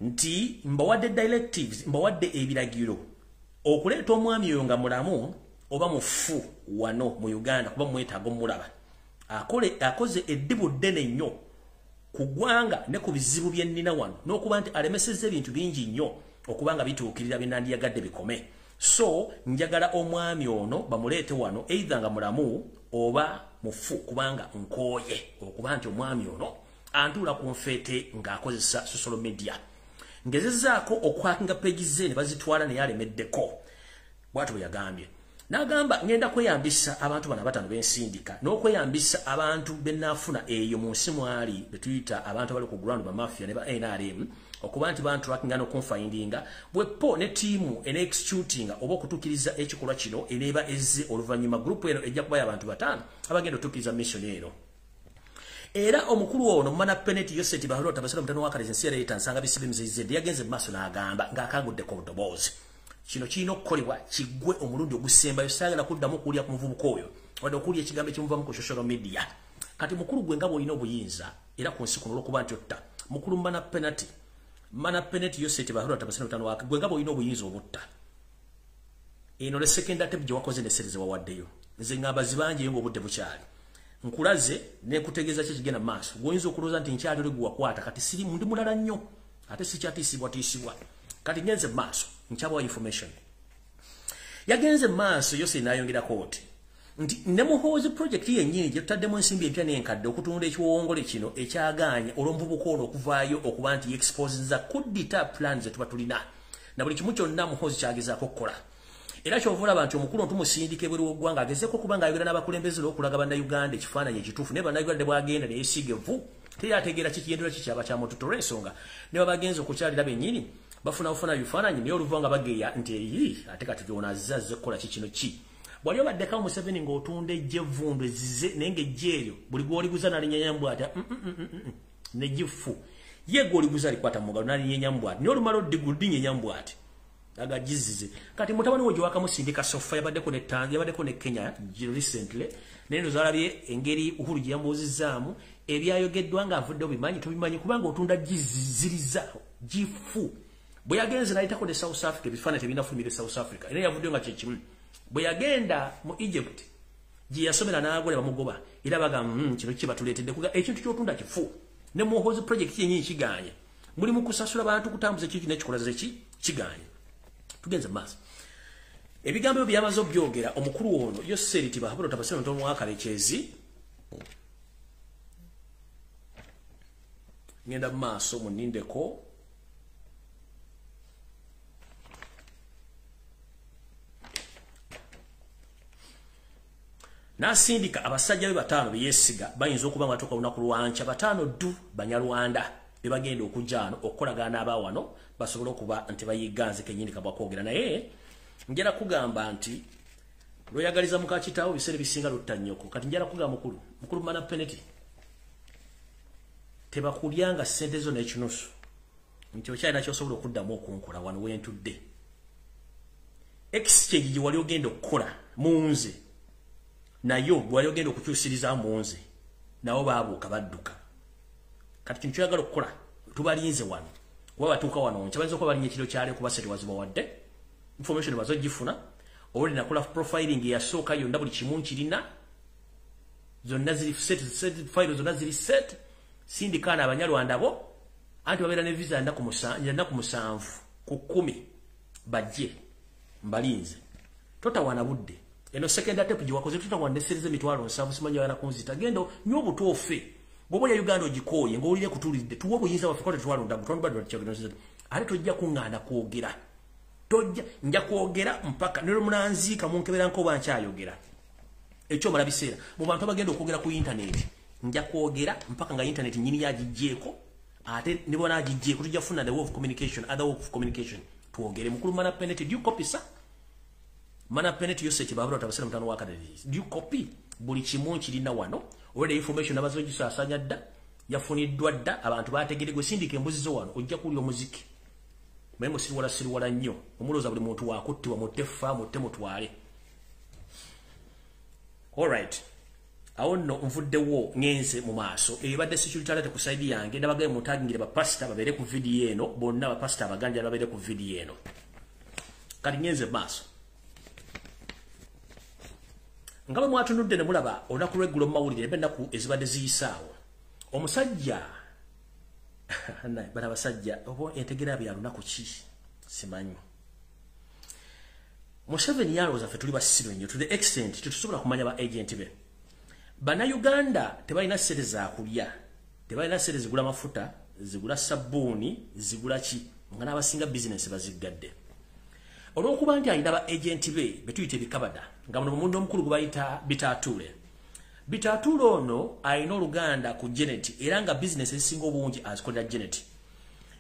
nti mbawadde directives mbawadde ebiragiro okuleeta omwami oyo nga mulamu oba mufu wano mu Uganda kuba mwetaaga omulaba akoze eddibu ddene nnyo ku ggwanga ne ku bizibu bye nnina wano n'okuba nti alemesezza ebintu bingi nnyo okubanga bituukirira bye nandiyagadde bikome so njagala omwami ono bamuleete wano either nga mulamu oba mufu kubanga nkooye okuba nti omwami ono antuula ku nfeete ng'akozesa social media ngezezaako okwakinga page ze ne bazitwala ne yalemeddeko bwatu yagambye nagamba ngenda kweyambisa abantu bana batano bensindika n'okweyambisa abantu benafuna eyo mu nsi mwali betuyita abantu abali ku ground ba mafia ne ba NRM okuba nti bantu trackinga no confindinga bwepo ne tiimu ene executing oba okutukiriza ekikolwa kino eneba ezze oluvanyuma group eno ejja kuba y'abantu batano abagenda otukiriza mission eno era omukulu ono mana penalty yoseti bahalota basala mutano wakale zinsiere itansanga bisibe mzizende yagenze maso na agamba ngakagudde ko budobozi kino kino kolibwa kigwe omulundi ogusemba yosagala kuddamu kulya ku muvubuko oyo wado kulya ekigambo kimuvamu ku social media kati mukulu gwe ngabo ino obuyinza era ku nsi kuno lokuba nti otta mukulu mana penalty yoseti bahalota basala mutano wakale gwe ngabo ino obuyinza obutta eno le second attempt je wakoze ne series wawaddeyo nze ngamba zibanje ngo obudde bukyali nkulaze ne kutegeza kigena maso goyinza okuloza nti nkyali legwa kwata kati siri mundi mulala nnyo ate sikyatisibwa tisibwa kati ngenze maso nkyabwa information yagenze maso yose nayongera koti nti ne muhozi project yennyini gye tutaddemu ensimbi empya n'enkadde okutunda ekiwongole kino ekyaganya olw'omvubuko ono okuvaayo okuba nti expose za kudita plans zetuba tulina na buli kimu kyonna muhozi kyagezaako okukola era kyovula abantu omukulu ntumusindike buli w'eggwanga agezeko kuba ng'ayogera n'abakulembeze olw'okulaga bannayuganda ekifaananyi ekituufu naye bannayuganda bwagenda ne yeesigevu teyategeera kikigendera kikyaba kya muntu olw'ensonga ne babagenza okukyalira bennyini bafuna bifaananyi naye oluva nga bageya nti eyi ate kati gy'onazza azze kukola kikino ki bwali obaddeko Museveni ng'otunda ejje evundu ezize naye ng'ejje eryo buli gw'oliguza n'alinyanyambwa ati negifu ye gw'oliguza alikwata mu ngalo n'alinyanyambwa ati naye olumala oddinyanyambwa ati agajizize kati mutabani wo gyewaka musindika sofa yabaddeko ne Tanzania yabaddeko ne Kenya recently neno zalabye engeri Uhuru gye yamuzizaamu ebyayogeddwa nga avudde obimanyi tubimanyi kubanga otunda jiziriza jifu bwe yagenze n'ayitako ne South Africa ebifaananyi tebinafulumire South Africa era yavuddeyo nga kyekimu bwe yagenda mu Egypt gye yasomera n'agole bamugoba era baga kino kye batuleetedde kuga ekintu ky'otunda kifu ne muhozi project yennyini kiganye muli mu kusasula bantu kutambuza ekintu n'ekikolaze kiganye tugenze maso ebigambo byamaze obyogera omukulu ono yoseriti bahabula tabasema ntono wakalekezi ngenda maso munindeko nasindika abasajja be batano beyesiga bayinza okuba nga toka lunaku lwanca batano du banyalwanda bebagenda okujjano okukolagana abawano basobola okuba nti bayiganze kenyini kabwa kwogera naye njera kugamba nti lweyagaliza mukakitawo bisere bisinga luttanyoko kati njera kugamba mukulu mana penalty tebakulyanga sente zo n'ekinusu nti okyalina kyosobola okuddamu okunkola wano wentudde exchange gye wali ogenda okukola munze nayo wali ogenda okukyusiriza munze nawo baabuuka badduka kati kintu kyoyagala okukola tubalinze wano kuba batuuka wano kyabalinza okuba balinnya ekiro kyale kuba sente wazibawadde information bazo gifuna oluli nakola profiling yasooka yonna buli kimu nkirina zonna ziri set file zonna ziri set sindikaana abanyalwanda bo anti babeera ne visa nnaku 7 ku 10 bajje mbalinze totawana budde eno second attempt gye wakoze totawana neserize emitwalo 7 simanyi yana kunzita gendo nyo butuufe bwoba ya Uganda ogikooye ng'olire kutulidde tuwa obuyinza bwaffe kote twalonda mutono bado kyagenda ate tojja kuŋŋaana kwogera tojja nja kwogera mpaka ne lumunanziika munkebera nkoba nkyayogera ekyo mala biseera mu bantu abagenda okwogera ku internet nja kwogera mpaka nga internet nyini yagijjeeko ate ne bona agijjeeko tujja funa the way of communication other way of communication twogere mukulu mana penalty do you copy sa mana penalty yose kibabula tabasira mutano wa kadali do you copy buli kimu kirina wano olwedde information abazogisasanya dda yafuniddwa dda abantu bategere gwe sindika embuzi zo wano ojja kulya omuziki mengo siriwala nnyo omuloza buli muntu wakuttibwa mutefa mutte mutwale alright awo nno nvuddewo ngenze mu maaso ebadde security alert ku side yange ndabagaye mutagingire bapasita babeere ku video eno bonna bapasita abaganja babeere ku video eno kati ngenze maaso ngaba mwatunudde ne mulaba olunaku lw'eggulo mu mawulire ennaku ezibadde ziyisaawo omusajja bana basajja oba entegera bya lunaku ki simanyi Museveni yalowooza ffe tuli basibe nnyo to the extent tetusobola kumanya ba agent be bannayuganda tebalina ssente za kulya tebalina ssente zigula mafuta zigula sabbuuni zigula ki nga n'abasinga business baziggadde olw'okuba nti ayina ba agenti be betuyita ebikabada nga muno mumundu omukulu gwe bayita Bitaatule. Bitaatule ono ayina oluganda ku Janet era nga business ezisinga obungi azikolera Janet.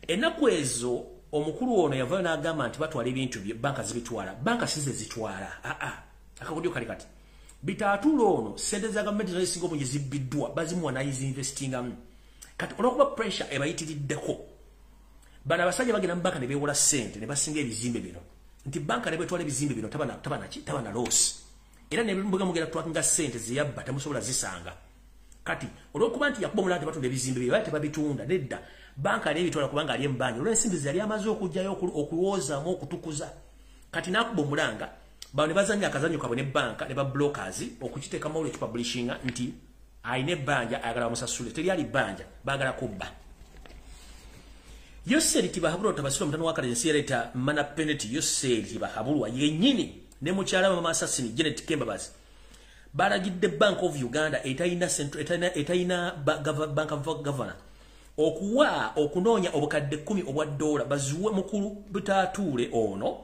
Ennaku ezo omukulu ono yavayo n'agamba nti batwala ebintu bye banka zibitwala. Banka size zitwala. Akakodyo kali kati. Bitaatule ono sente za gavumenti ezisinga obungi zibbiddwa bazimuwa n'ayizinvestingamu. Kati olw'okuba pressure ebayitiriddeko bano abasajja bagenda mu banka ne beewola ssente ne basinga ebizimbe bino. Nti banka ne betwala ebizimbe bino tabana loss. Era ne mbuga mugera twakinga ssente ziyabba tamusobola zisanga. Kati olw'okuba nti yakuba omulala tebatunda ebizimbe bye bali tebabitunda nedda banka n'ebitwala kubanga ali embanja olw'ensimbi zali amaze okujjayo okuwozaamu okutukuza. Kati n'akuba omulanga bano ne bazanya akazanyo kabwe ne banka ne ba blockers okukiteeka mawulo ekipublishinga nti ayina ebbanja ayagala bamusasule teryali bbanja baagala kubba. Yoseri Tibahabulwa tabasula mutano wakati nsi yaleta mana penalty Yoseri Tibahabulwa yennyini ne mukyala wa Mama Assassin Janet Kembabazi baragidde Bank of Uganda etayina Bank of Governor okunoonya obukadde 10 obwa dola bazuwe mukulu Bitaatule ono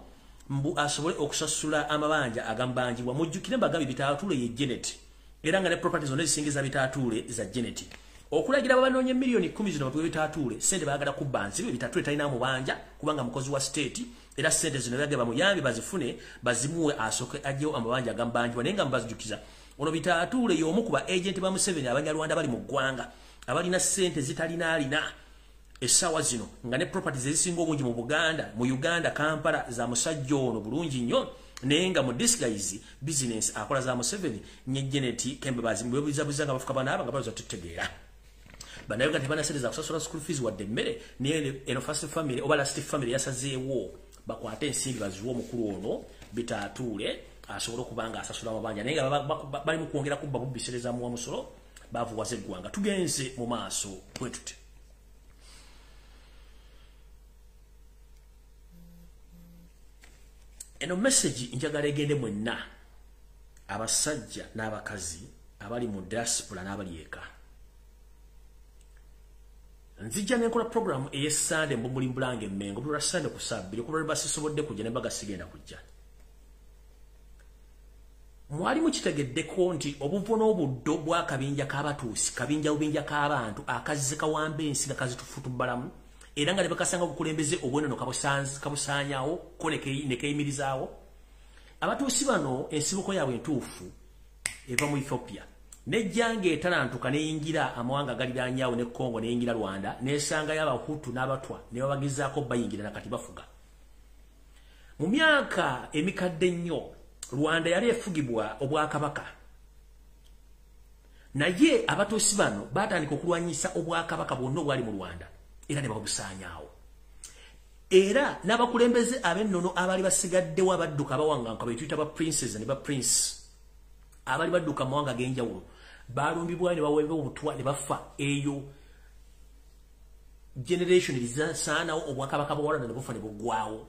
mbu asobole okusasula amabanja agambanjibwa mujjukire mbagambi Bitaatule ye Janet era nga ne properties ono zisingiza Bitaatule za Janet okulagira babanoonye milioni 10 zino batuwe Bitaatule sente baagala kubbanzi Bitaatule talina mubanja kubanga mukozi wa state era sente zino byagaba muyambi bazifune bazimuwe asoke ajjo amabanja agambanjibwa nenga mbazijukiza ono Bitaatule y'omu ku ba agent ba Museveni Abanyarwanda bali mu ggwanga abalina sente zitalina alina essaawa zino nga ne properties ezisinga obungi mu Buganda mu Uganda Kampala za musajja ono bulungi nnyo nenga mu disguise business akola za Museveni nye Janet Kembabazi mwebuzabuza nga bafuka bana abanga bazo tutegeera banayoga tebana sente za kusasula school fees wadde mmere ne eno first family oba last family yasazeewo bakwate ensimbi baziwo omukulu ono Bitaatule asobola okubanga asasula amabanja naye nga bali mu kwongera kubba bubisereza mu wamusolo bavuwaze eggwanga tugenze mu maaso bwetute. Eno message njagala egende mwenna abasajja n'abakazi abali mu diaspora n'abali eka. Nzijja nenkola program ey'Essande mbumuli mbulange Mmengo bulwa Sande ku Ssabbiiri okuba basisobodde kujja ne baga sigenda kujja. Mwali mukitegeddeko nti obuvo n'obuddo bw'akabinja k'abatuusi kabinja bubinja k'abantu akazize kawamba ensi nga kazitufutubbalamu era nga ne bakasanga obukulembeze obw'ennono kabusaanyaawo ko ne keeyimirizaawo. Abatuusi bano ensibuko yaabwe entuufu eva mu Ethiopia nejjanga etalantuka neyingira amawanga galiraanyaawo ne Congo neyingira Rwanda nesangayo Abahutu n'Abatwa ne babagezaako bayingira nakati bafuga. Mu myaka emikadde nnyo Rwanda yali efugibwa obwakabaka. Naye abatuusi bano batandika okulwanyisa obwakabaka bwonna obwali mu Rwanda era ne babusaanyaawo. Era n'abakulembeze ab'ennono abali basigaddewo abadduka abawanganka betuyita ba princes ne ba prince abali badduka mu mawanga ag'enjawulo balumbibwa ne baweebwa obutwa ne bafa eyo generation erizasaanawo obwakabaka bwawalana ne bufa ne buggwawo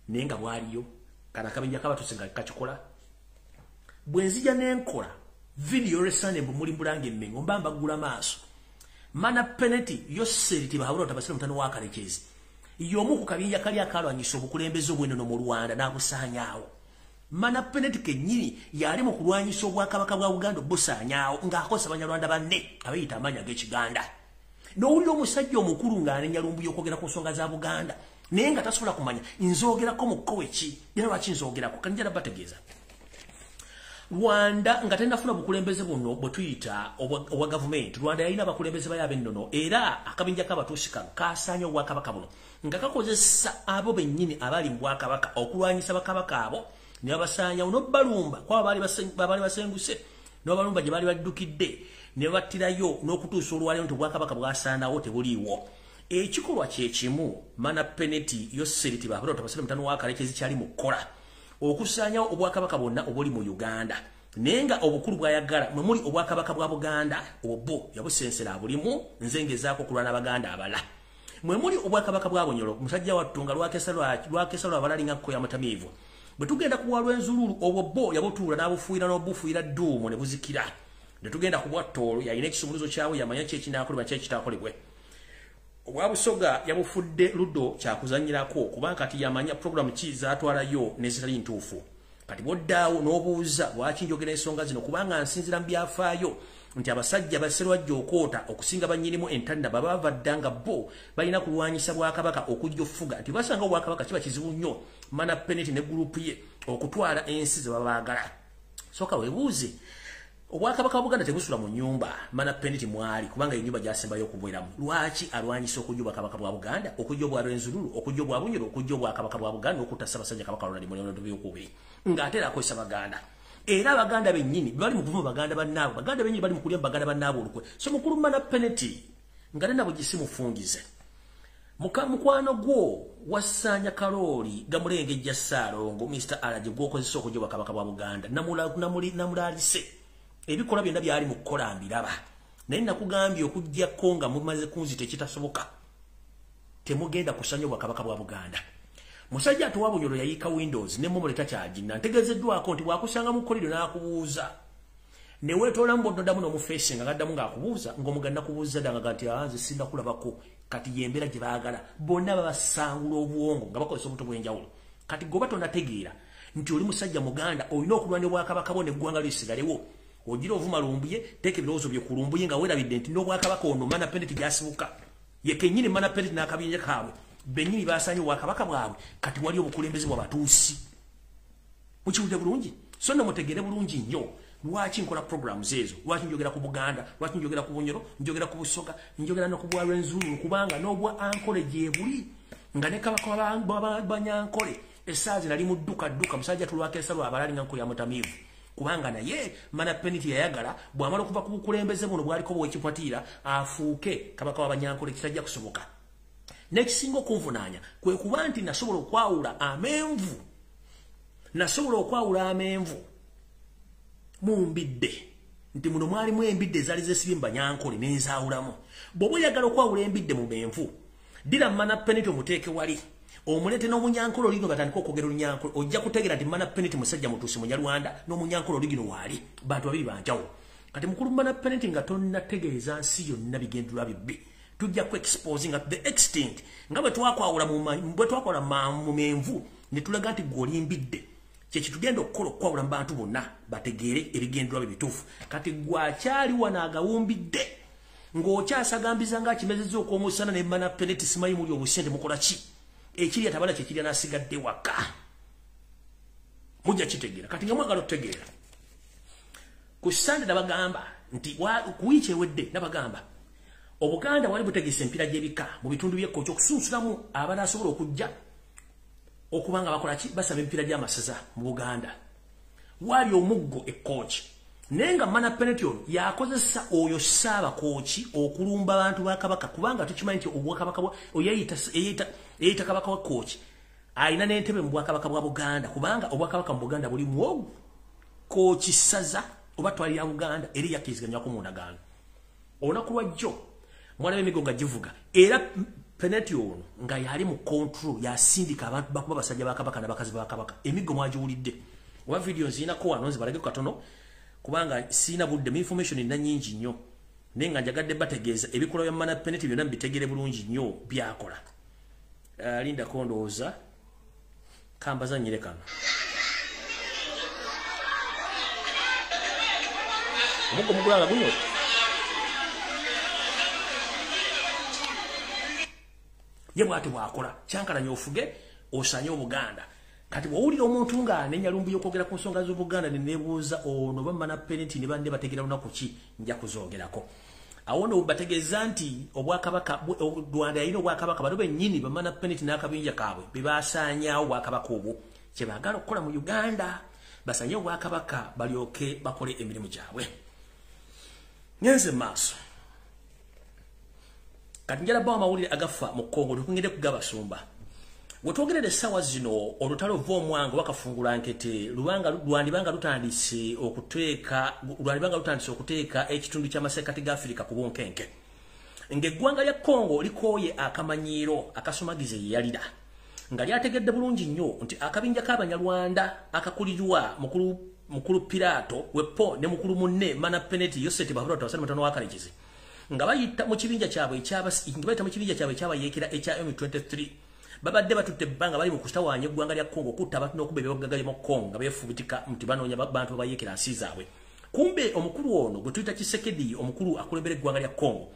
naye nga bwaliyo kana kabinja kabatuusi nga kakikola. Bwe nzija n'enkola video resane mbumuli mbulange Mmengo mbamba gula maaso mana penalty Yoseri Tibahabulwa tabasira mutano wa Kalekezi y'omu ku kabinja kali akalwanyisa obukulembeze obw'ennono mu Rwanda n'abusaanyaawo. Mana penalty kennyini yali mu kulwanyisa obwakabaka bwa Uganda obusaanyaawo ng'akozesa Abanyarwanda banne abayita amanya g'Ekiganda. N'owulira omusajja omukulu ng'anenya Lumbuye okwogera ku nsonga za Buganda naye nga tasobola kumanya nzoogerako mu kkowe ki era lwaki nzoogerako kanjala bategeeza. Rwanda nga tennafuna bukulembeze buno bwe tuyita obwa gavumenti Rwanda yalina abakulembeze bayo ab'ennono era akabinja k'abatuusi kano kaasaanya obwakabaka buno nga kakozesa abo bennyini abali mu bwakabaka okulwanyisa bakabaka abo ne babasaanyaawo n'obbalumba kwaba baali basenguse n'obalumba gye baali baddukidde ne battirayo n'okutuusa olwaleero nti obwakabaka bwasaanawo tebuliiwo. Ekikolwa kye kimu mana penalty Yoseri Tibahabulwa tabasira mutano wa Kalekezi kyali mu kkola okusaanyaawo obwakabaka bwonna obuli mu Uganda naye nga obukulu bwayagala mwe muli obwakabaka bwa Buganda obwo yabusensera abulimu nze ngezaako okulwana Abaganda abala. Mwe muli obwakabaka bwa Bunyoro musajja wattu nga lwakesa lwabalali nga kko yamatamiivu bwe tugenda kuwalwa enzululu obwo bo yabutuula n'abufuuyira n'obufuuyira dduumu ne buzikira ne tugenda ku Bwattoolo yalina ekisumuluzo kyawe yamanya kyekinakolebwa kyekitaakolebwe. Obwabusoga yabufudde Ludo kyakuzanyirako kubanga kati yamanya program ki zaatwalayo nezitali ntuufu. Kati boddaawo n'obuuza lwaki njogera ensonga zino kubanga nsinzira mu byafaayo nti abasajja baserwa jjokoota okusinga bannyinimu entanda baba bavaddanga bo balina kulwanyisa Bwakabaka okujja ofuga nti basanga Bwakabaka kiba kizibu nnyo Mana Peneti ne gurupu ye okutwala ensi ze babaagala. Soka weebuuze Obwakabaka bwa Buganda tebusula mu nnyumba Mana Peneti mwali kubanga ennyumba gyasembayo okubweramu. Lwaki alwanyisa okujja Obwakabaka bwa Buganda, okujja obwa Rwenzululu, okujja obwa Bunyoro, okujja Obwakabaka bwa Buganda okutta Ssaabasajja Kabaka Ronald Muwendo by'okubiri ng'ate akozesa Baganda. Era Baganda bennyini bali mu kuvuma Baganda bannaabo, Baganda bennyini bali mu kulya Baganda bannaabo olukwe. So mukulu Mana Peneti nga nabo gisimufungize. Mukwano gwo Wasanya Kaloli gamulengejja Ssaalongo Mr. Alaje gwokozesa okujja Obwakabaka bwa Buganda namulaalise. Ebikola byonna byali mu kukola mbiraba. Naye nakugambye okujjako nga mumaze kunzita ekitasoboka. Temugenda kusanya Obwakabaka bwa Buganda. Musajja atuwa Bunyoro yayiika Windows ne mumuleta kyagina. Ntegezeddwako nti bwakusanga mu kkolero n'akubuuza. Ne weetoola mu boddodamu n'omufeesi nga gaddamu ng'akubuuza ng'omuganda kubuuza ddanga gati nze sinda kulabako kati yembera gye baagala. Bonna babasangula obwongo nga bakozesa obuto bw'enjawulo. Kati goba tonategeera nti oli musajja Muganda olina okulwanya Obwakabaka bwo n'eggwanga lisigalewo. Ogira ovuma Lumbuye teka ebirowoozo bye ku Lumbuye nga weerabidde nti n'Obwakabaka ono Mana Peneti gyasibuka. Ye kennyini Mana Peneti n'akabinja kaabwe bennyini baasanye Obwakabaka bwabwe kati wali obukulembeze bw'abatuusi. Mukiwulire bulungi? So nno mutegeere bulungi nnyo lwaki nkola programs ezo. Lwaki njogera ku Buganda, lwaki njogera ku Bunyoro, njogera ku Busoga, njogera no ku bwa Rwenzululu kubanga n'obwa Ankole gye buli nga ne Kabaka Banyankole essaazi nali mu dduka musajja tulwako ensalo abalali nga nkoya mutamiivu. Kubanga naye Mana Peneti yayagala bw'amala okuva ku bukulembeze buno bwaliko bw'ekikwatira afuuke Kabaka w'Abanyankole kisajja kusoboka. N'ekisinga okunvunaanya kwe kuba nti nasobola okwawula amenvu mu mbidde nti muno mwalimu embidde ezaali zeesibye mu Banyankole n'enzaawulamu. Bw'oba oyagala okwawula embidde mu menvu ddira Mana Peneti omuteeke wali omulete n'Omunyankole olino batandika okwogera Olunyankole ojja kutegeera nti Mana Peneti musajja mutuusi Munyarwanda n'Omunyankole oligino waali bantu babiri banjawulo. Kati mukulu Mana Peneti nga tonnategeeza nsi yonna bigendulwa bibbi tujja ku exposing at the extent nga bwe twakwawula mu menvu ne tulaga nti gw'olimbidde kyekitugenda okukola okwawula mu bantu bonna bategeere ebigendulwa bye bituufu. Kati gwakyali wano agawumbidde ng'okyasagambiza ng'akimezezza okw'omusana ne Mana Peneti simanyi muli obusente mukola ki ekiri atabala kyekiri n'asigadde waka. Mujja kitegeera kati nga mwagala okutegeera ku Sande nabagamba nti ku wiiki ewedde nabagamba Obuganda wali butegese empira gy'ebika mu bitundu by'Ekkooki okusunsulamu abanaasobola okujja okubanga bakola ki basaba empira gy'amasaza mu Buganda. Wali omuggo Ekkooki naye nga Mana Peneti ono yakozesa oyo Ssaabakooki okulumba abantu ba Kabaka kubanga tukimanyi nti Obwakabaka eyita Kabaka wa Kkooki alina n'entebe mu Bwakabaka bwa Buganda kubanga Obwakabaka mu Buganda buli mwogu Kkooki ssaza oba twalira Buganda eri yakkiriziganyako mu ndagaano. Olunaku lwa jjo mwana w'emigo nga givuga era Peneti ono nga yali mu control yasindika abantu bakuba basajja ba Kabaka n'abakazi ba Kabaka. Emigo mwagiwulidde oba video nziinako wano nzibalage katono kubanga siina budde mu information ina nyingi nnyo naye nga njagadde bategeeza ebikola bya Mana Peneti byonna mbitegere bulungi nnyo byakola. Linda kondooza kambaza nyire kano omuggo mugulala guno ye bw'ati bw'akola kyankalanya ofuge osanye Obuganda. Kati bw'owulira omuntu ng'anenya Lumbuye okwogera ku nsonga z'Obuganda ne neebuuza ono ba Mana Peneti ne bande bategeera lunaku ki nja kuzoogerako. Awo no bategeeza nti Obwakabaka Rwanda yalina Obwakabaka bano bennyini ba Mana Peneti n'akabinja kaabwe be baasaanyaawo Obwakabaka obwo kye baagala okukola mu Uganda basanye Obwakabaka balyoke bakole emirimu gyabwe. Ngenze maaso kati njala bawa amawulire agafa mu Kongo tukungende kugabasumba. Wetwogerera essaawa zino olutalo ova omwango bakafungula nkete lwandibanga lutandise okuteeka ekitundu ky'amasekkati ga Afirika ku bunkenke. Ng'eggwanga lya Kongo likooye akamanyiiro akasumagiza eyalira nga lyategedde bulungi nnyo nti akabinja k'Abanyarwanda akakulirwa mukulu Pirato Wepo ne mukulu munne Mana Peneti Yoseti Bahurata wasani matono wakalikizi nga bayita mu kibinja kyabwe ekyabayekera ekya M23 babadde batutte ebbanga bali mu kutawaanya eggwanga lya Congo kutta abantu n'okuba ebyobugagga mu Congo nga beefubutika nti banoonya bantu babayekera nsi zaabwe. Kumbe omukulu ono gwe tuyita Tshisekedi omukulu akulembera eggwanga lya Congo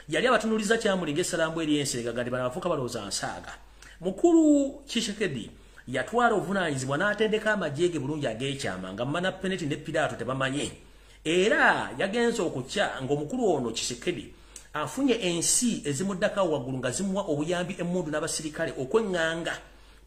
yali abatunuliza kyamulinga essalambu eri enseega ndi banafuuka balowooza nsaaga. Mukulu Tshisekedi yatwala obuvunaanyizibwa n'atendeka amajjeege bulungi ag'ekyama nga Mana Peneti ne Piraato tebamanye. Era yagenze okukya ng'omukulu ono Tshisekedi afunye ensi ezimuddako waggulu nga zimuwa obuyambi emmundu n'abasirikale okwenganga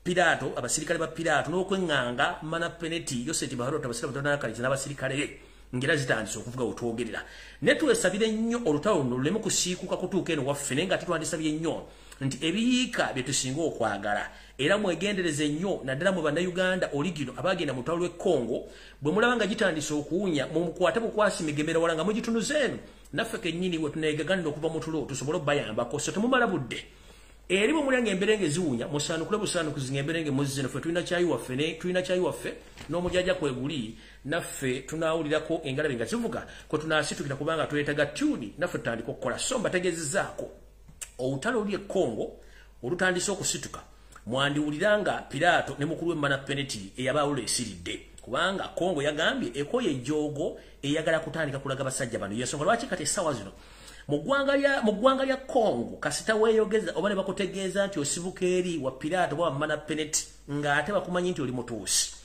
Piraato abasirikale ba Piraato n'okwenganga Mana Peneti Yoseti Baharo tabasirikale n'abasirikale ngira zitandise okuvuga otwogerera. Netwesabire nnyo olutalo luno luleme kusiikuka kutuuka eno waffe naye nga tetwandisabye nnyo nti ebiyiika bye tusinga okwagala era mwegendereze nnyo naddala mu bannayuganda oligino abagenda mu lutalo lw'e Congo bwe mulaba nga gitandise okuwunya mumukwate bukwasi migemera wala nga mugitunuza eno naffe kennyini bwe tuneegaganira okuva mu tulo tusobole obbayambako so temumala budde. Eri bwe mulya ng'emberenge ziwunya musaanukule busaanukuzi ng'emberenge muzzi naffe tulina kyayi waffe n'omujaja kweguli naffe tunaawulirako engalabi nga zivuga kwe tunaasitukira kubanga tweetaga tuni naffe tutandika okukola so mbategeezezaako olutalo oluli e Congo olutandise okusituka mwandiwuliranga Piraato ne mukulu we Mana Peneti eyabawulo esiridde kubanga Congo yagambye ekoye ejjoogo eyagala kutandika kulaga basajja bano yensonga lwaki kati essaawa zino mu ggwanga lya Congo kasita weeyogeza oba ne bakutegeeza nti osibuka eri wa Piraato oba Mana Peneti ng'ate bakumanyi nti oli mutuusi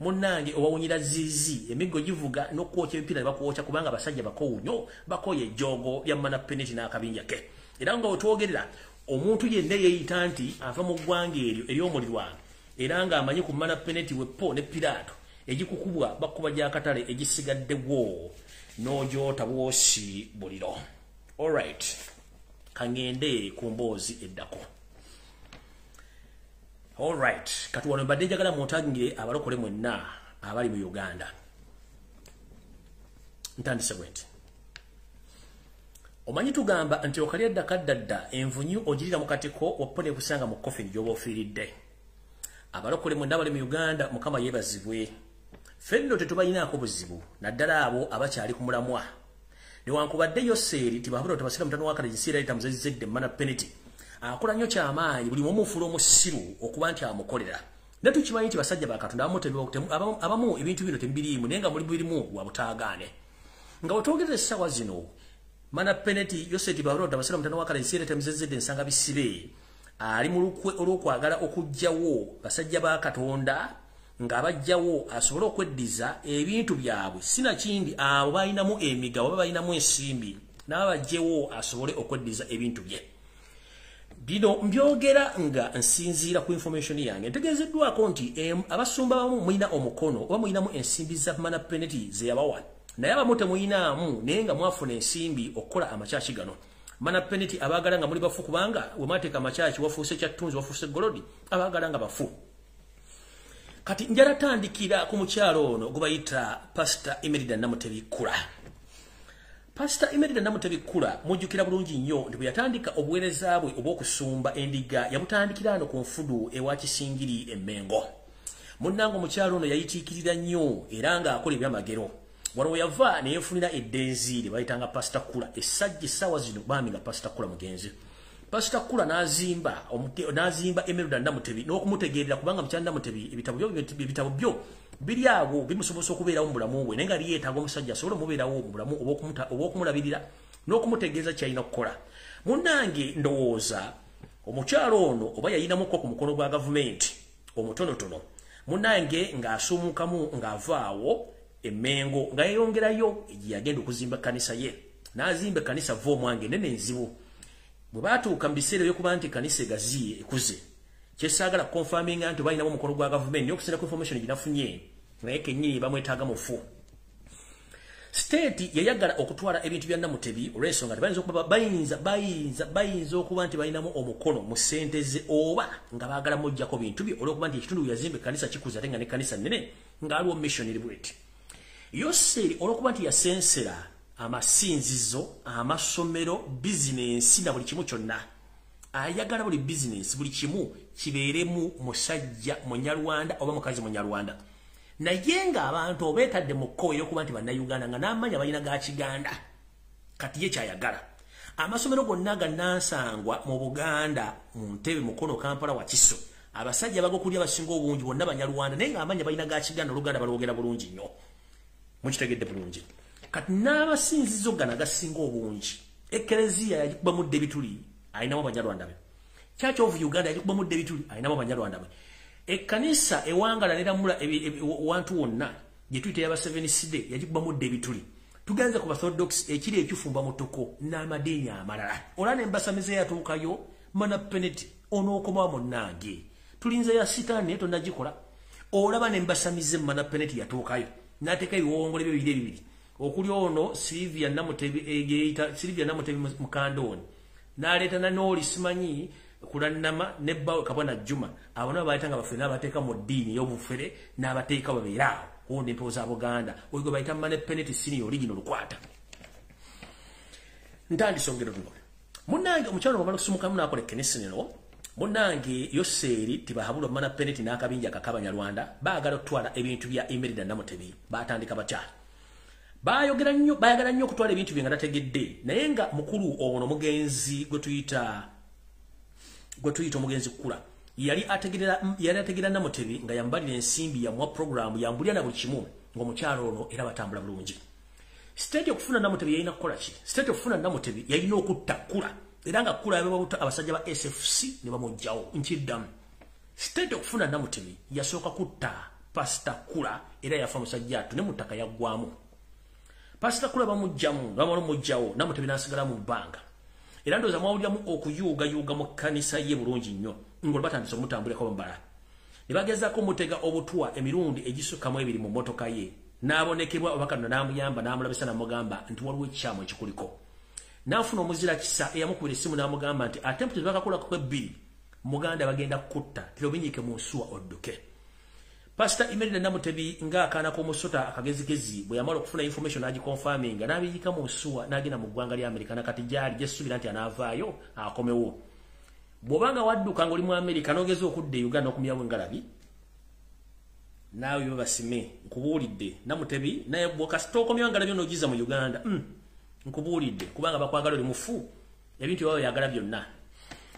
munnange owawunyira ziizi emiggo givuga n'okwokya ebipiira ne bakwokya kubanga abasajja bakowunyo bakoye ejjoogo lya Mana Peneti n'akabinja ke. Era nga otwogerera omuntu yenna yeeyita nti ava mu ggwanga eryo ery'omulirwano era ng'amanyi ku Mana Peneti wepo ne Piraato egikukubwa bakuba gy'akatale egisigaddewo n'ogyota bwosi buliro. Alright, kangende ku mboozi eddako. Alright, kati wano mbadde njagala mwotangire abalokole mwenna abali mu Uganda. Ntandise bwenti. Omanyi tugamba nti okalya ddakadda envunyu ogirira mu katiko wapone kusanga mu coffin gy'oba ofiiridde. Abalokole mwenna abali mu Uganda Mukama yeebazibwe. Fenno tetubalinaako buzibu naddala abo abakyali ku mulamwa. Newankubadde Yoseeri tibabula tabasira mutano wakati jinsiira ita muzezedde Mana Peneti akola nnyo kyamaanyi buli omufuula omusiru okuba nti amukolera. Ne tukimanyi nti basajja ba Katonda abamu ebintu bino tembiriimu naye nga muli birimu wa butaagaane. Nga otwogerera essaawa zino Mana Peneti Yoseeri tibabula tabasira mutano wakati jinsiira ita muzezedde nsanga bisibe ali mu lukwe olw'okwagala okuggyawo basajja ba Katonda ng'abajjawo asobole okweddiza ebintu byabwe sinakindi abo balinamu emigabo baba balinamu ensimbi n'abajjewo asobole okweddiza ebintu bye. Bino mbyogera nga nsinziira ku information yange ntegeezeddwako nti abasumba abamu mulina omukono oba mulinamu ensimbi za Mana Peneti ze yabawa naye abamu temuyinaamu naye nga mwafuna ensimbi okukola amakyaki gano. Mana Peneti abaagala nga muli bafu kubanga we mwateeka amakyaki wafuuse kyattunzi wafuuse golodi abaagala nga bafu. Kati njala tandikira ku mukyalo ono gubayita Pastor Emerida Namutebikula. Pastor Emerida Namutebikula mujjukira bulungi nnyo nti bwe yatandika obuweereza bwe obw'okusumba endiga yabutandikira ano ku nfudu ewa Kisingiri e Mengo. Munnange omukyalo ono yayitiikirira nnyo era ng'akola ebyamagero. Wano we yava ne yeefunira eddenzi lye bayitanga Pastor Kula essajja essaawa zino baami nga Pastor Kula mugenzi. Pastor Kula n'azimba Emerida Namutebi n'okumutegeerera kubanga mukyala Namutebi ebitabo byo biri awo bimusobozesa okubeerawo mu bulamu bwe naye nga yeetaaga omusajja asobole omubeerawo mu bulamu obw'okumulabirira n'okumutegeeza ky'alina okukola. Munnange ndowooza omukyalo ono oba yayinamuko ku mukono gwa gavumenti omutonotono munnange ng'asuumukamu ng'avaawo emengo nga yeeyongerayo gye yagenda okuzimba kanisa ye n'azimba kanisa vo omwange nene enzibu. Bwe baatuuka mu biseera ebyokuba nti kanisa egaziye ekuze kyesaagala konfaminga nti balinamu omukono gwa gavumenti n'okusinda ku information ginafunye naye kennyini bamwetaaga mufu. State yayagala okutwala ebintu bya Namutebi olw'ensonga bayinza okuba bayinza okuba nti balinamu omukono mu ssente ze oba nga baagala mujjako bintu bye olw'okuba nti ekitundu yazimba kanisa kikuza ate nga ne kanisa nnene ng'aliwo missionary bweti. Yoseeri olw'okuba nti yasensera amasinzizo amasomero bizinensi na buli kimu kyonna ayagala buli bizinensi buli kimu kibeeremu musajja munyarwanda oba mukazi munyarwanda naye nga abantu obeetadde mu kkowe okuba nti bannayuganda nga n'amanya balina ga Kiganda kati ye kyayagala amasomero gonna gannansangwa mu Buganda mu Ntebe Mukono Kampala Wakiso abasajja bagokulya basinga obungi bonna Banyarwanda naye ng'amanya balina ga Kiganda Oluganda balwogera bulungi nnyo mukitegedde bulungi kati n'abasinzizo gana gasinga obungi Ekereziya yagikuba mu Debituli ayinamu Banyarwanda be Church of Uganda yagikuba mu Debituli ayinamu Banyarwanda be Ekkanisa ewangala neramula wantu wonna gye tuyita yaba 7 Side yagikuba mu Debituli tugenze ku Orthodox ekiri ekifumba mutoko n'amadeeni amalala olana embasamize yatuukayo mana penalty onookoma munnange tulinze ya sitaani tonnagikola olaba n'embasamize mana penalty yatuukayo n'ateeka ebiwongole bibiri okuli ono Silvia Namutebi Mukandooni n'aleeta na Nooli simanyi kulannama ne Bawe Kabona Juma abana baayitanga baffe n'abateeka mu ddiini y'obufere n'abateeka babeeraawo Onde mpoza Buganda oyigo bayita mane penalty sini original lukwata ndandi songero duno munange omukyalo bamala kusumuka muna akole kenesinero munange yoseri tibahabulwa mana penalty n'akabinja kak'Abanyarwanda baagala okutwala ebintu bya Emerida Namutebi batandika bakyala bayagala nnyo okutwala ebintu bye nga tategedde naye nga mukulu ono mugenzi gwe tuyita omugenzi Kula yali ategerera Namutebi nga yambalira ensimbi ya mwa program yambulya na buli kimu ng'omukyalo ono era batambula bulungi state okufuna Namutebi yalina kukola ki state okufuna Namutebi yalina okutta Kula era nga Kula yababuta abasajja ba SFC ne bamujjawo nkiddamu state okufuna Namutebi yasooka kutta Pastor Kula era yafa musajja atu ne mutaka yaggwamu Pastor Kula bamujjawo Namutebi n'asigala mu bbanga era ndoza mwawuliramu okuyuuga mu kkanisa ye bulungi nnyo ngolo batandise omutambuleko mbala ne bagezaako mutega obutwa emirundi egisukkamu ebiri mu mmotoka ye n'abonekebwa obakano n'amuyamba n'amulabisa n'amugamba nti waliwo ekikyamu ekikuliko n'afuna omuzira kisa eyamukubira essimu n'amugamba nti ate mputi bakakolako ebbiri muganda bagenda kukutta tirobinyiike mu nsuwa odduke Pastor Emerida Namutebi ng'akaana k'omusota akagezigezi bwe yamala okufuna information n'agikonfaminga n'abiyika mu nsuwa n'agenda mu ggwanga lya Amerika nakati gyali gyesuubira nti anaavaayo akomewo bw'obanga wadduka ng'oli mu Amerika n'ogeza okudda e Uganda okumyawo engalabi naawe byo basime nkubuulidde Namutebi naye bw'okasita okomyawo engalabi onoogiza mu Uganda nkubuulidde kubanga bakwagala oli mufu ebintu byabwe byagala byonna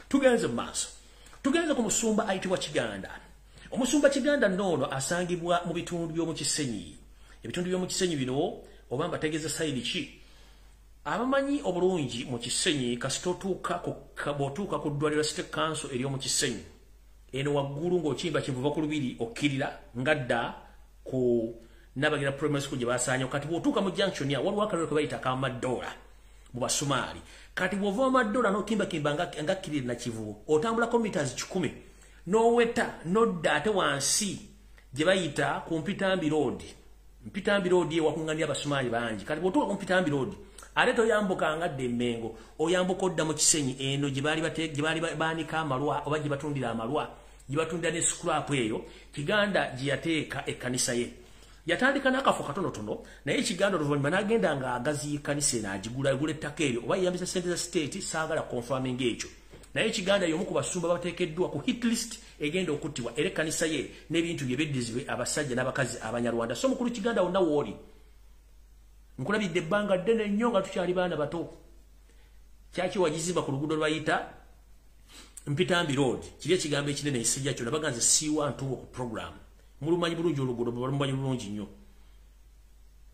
tugenze mu maaso tugenze ku musumba ayitibwa Kiganda omusumba Kiganda noono asangibwa mu bitundu by'omu Kisenyi ebitundu by'omu Kisenyi bino oba mbategeeza sayidi ki abamanyi obulungi mu Kisenyi kasita bw'otuuka ku ddwaliro State Council ery'omu Kisenyi eno waggulu ng'okimba kivuva ku lubiri okkirira ngadda ku Nabagira Primary School gye basaanya kati bw'otuuka mu junction ya waliwo akaliro ke bayita ak'amadoola mu Basumaali kati bw'ova amadoola n'okimbakimba nga kkirira na kivubo otambulako meters 10 n'oweta n'odda ate wansi gye bayita ku Mpitambi Road ewakuŋŋaanira Abasumaali bangi kati bw'otuuka ku Mpitambi Road ate toyambuka ngadde Emmengo oyambuka odda mu Kisenyi eno gye baali baanika amalwa oba gye batundira amalwa gye batundira ne scrap eyo Kiganda gye yateeka ekkanisa ye yatandika n'akafo katonotono naye Kiganda oluvannyuma n'agenda ng'agaziya ekkanisa eno agigula ettaka eryo oba yeyambisa ssente za state saagala confirming ekyo naye Kiganda y'omu ku basumba bateekeddwa ku hit list egenda okuttibwa era ekkanisa ye n'ebintu bye beddizibwe abasajja n'abakazi Abanyarwanda so mukulu Kiganda wonna wooli nkulabidde ebbanga ddene nnyo nga tukyali baana bato kyaki wagizimba ku luguudo lwayita Mpitambi Road kiri ekigambo ekinene ekisajja kyo nabaga nze siiwa ntuuka ku program mulumanyi bulungi oluguudo mulumanyi bulungi nnyo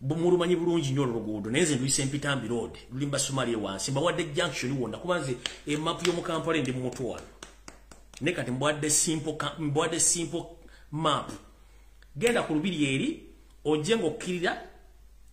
mulumanyi bulungi nnyo oluguudo naye nze nduyise Mpitambi Road luli Basumaali wansi mbawadde junction wonna kuba nze emapu y'omu Kampala ndi mu mutwe wano ne kati mbwadde simple map genda ku lubiri eri ojje ng'okkirira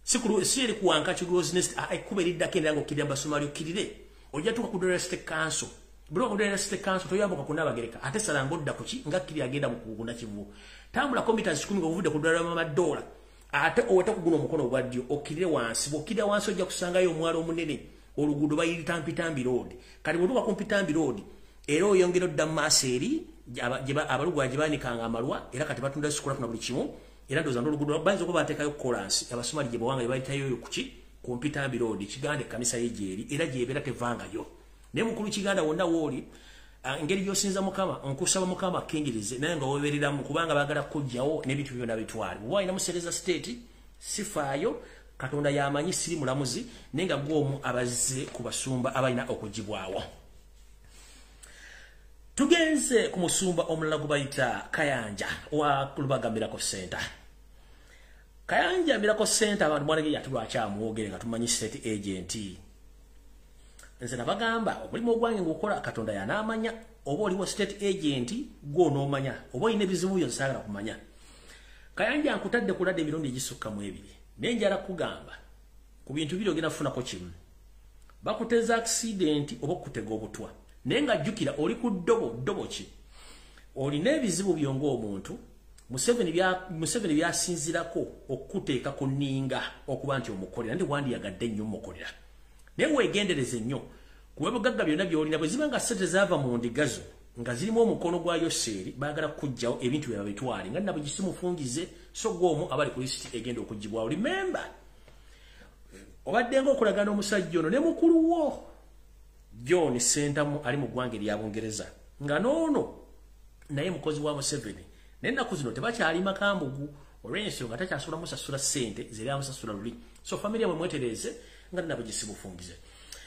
si eri kuwanka Kigozi Nest kuba eriddako endala ng'okkirira Basumaali okkirire ojja tuuka ku ddwaliro State Council buli ddwaliro State Council toyambuka ku Nabagereka ate salanga odda ku ki nga kkirira agenda mu kugunda kivubo tambulako meters 10 ng'ovudde ku ddwaliro Mamadoola ate oweta ku guno omukono ogwa ddyo okkirire wansi bw'okkirira wansi ojja kusangayo omwalo omunene oluguudo bayita Mpitambi Road kati bw'otuuka ku Mpitambi Road era oyongera odda mu maaso eri abalugwa gye baanikanga amalwa era kati batunda scrap na buli kimu era ndowooza n'oluguudo bayinza okuba bateekayo kolansi Abasumaali gye bawanga gye bayitayo kuki ku Mpitambi Road Kiganda ekkanisa ye gyeri era gy'ebeera tevangayo naye mukulu Kiganda wonna wooli engeri gy'osinza Mukama nkusaba Mukama akkingirize naye nga weebereramu kubanga baagala kujjawo n'ebintu byonna bitwale bw'oba alina musereza state sifaayo Katonda yamanyi siri mulamuzi nenga gwomu abazze ku basumba abalina okugibwawo. Tugenze ku musumba omulala gubayita Kayanja wa Lubaga Miracle Center. Kayanja Miracle Center abantu mwanege yatulwakyamuwogere nga tumanyi state agent. Nze nabagamba omulimu ogwange ngukola Katonda yanaamanya oba oliwo state agent gw'onoomanya oba olina ebizibu byo nsaagala kumanya. Kayanja nkutadde kuladde emirundi egisukka mu ebiri. Nenjala kugamba ku bintu biri ogenda kufunako kimu. Bakuteza accident oba okutega obutwa. Nenga jukira oli ku ddobo ki. Olina ebizibu byongo omuntu Museveni byasinzirako okuteeka ku nninga okuba nti omukolera ndi wandiyagadde nnyo mukolera. Naye weegendereze nnyo ku bugagga byonna by'olina bwe ziba nga ssente zaava mu ndigazo nga zirimu omukono gwa Yoseeri baagala kuggyawo ebintu bye babitwale nga nabo gisimufungize so gw'omu abali ku lisiti egenda okuggibwawo. Remember obadde ng'okulagana omusajja ono ne mukulu wo John Sentamu ali mu ggwanga erya Bungereza nga noono naye mukozi wa Museveni n'ennaku zino tebakyali makambugu olw'ensonga takyasula musasula ssente ziri amusasula luli. So family yamwe mwetereze nga nabo gisimufungize.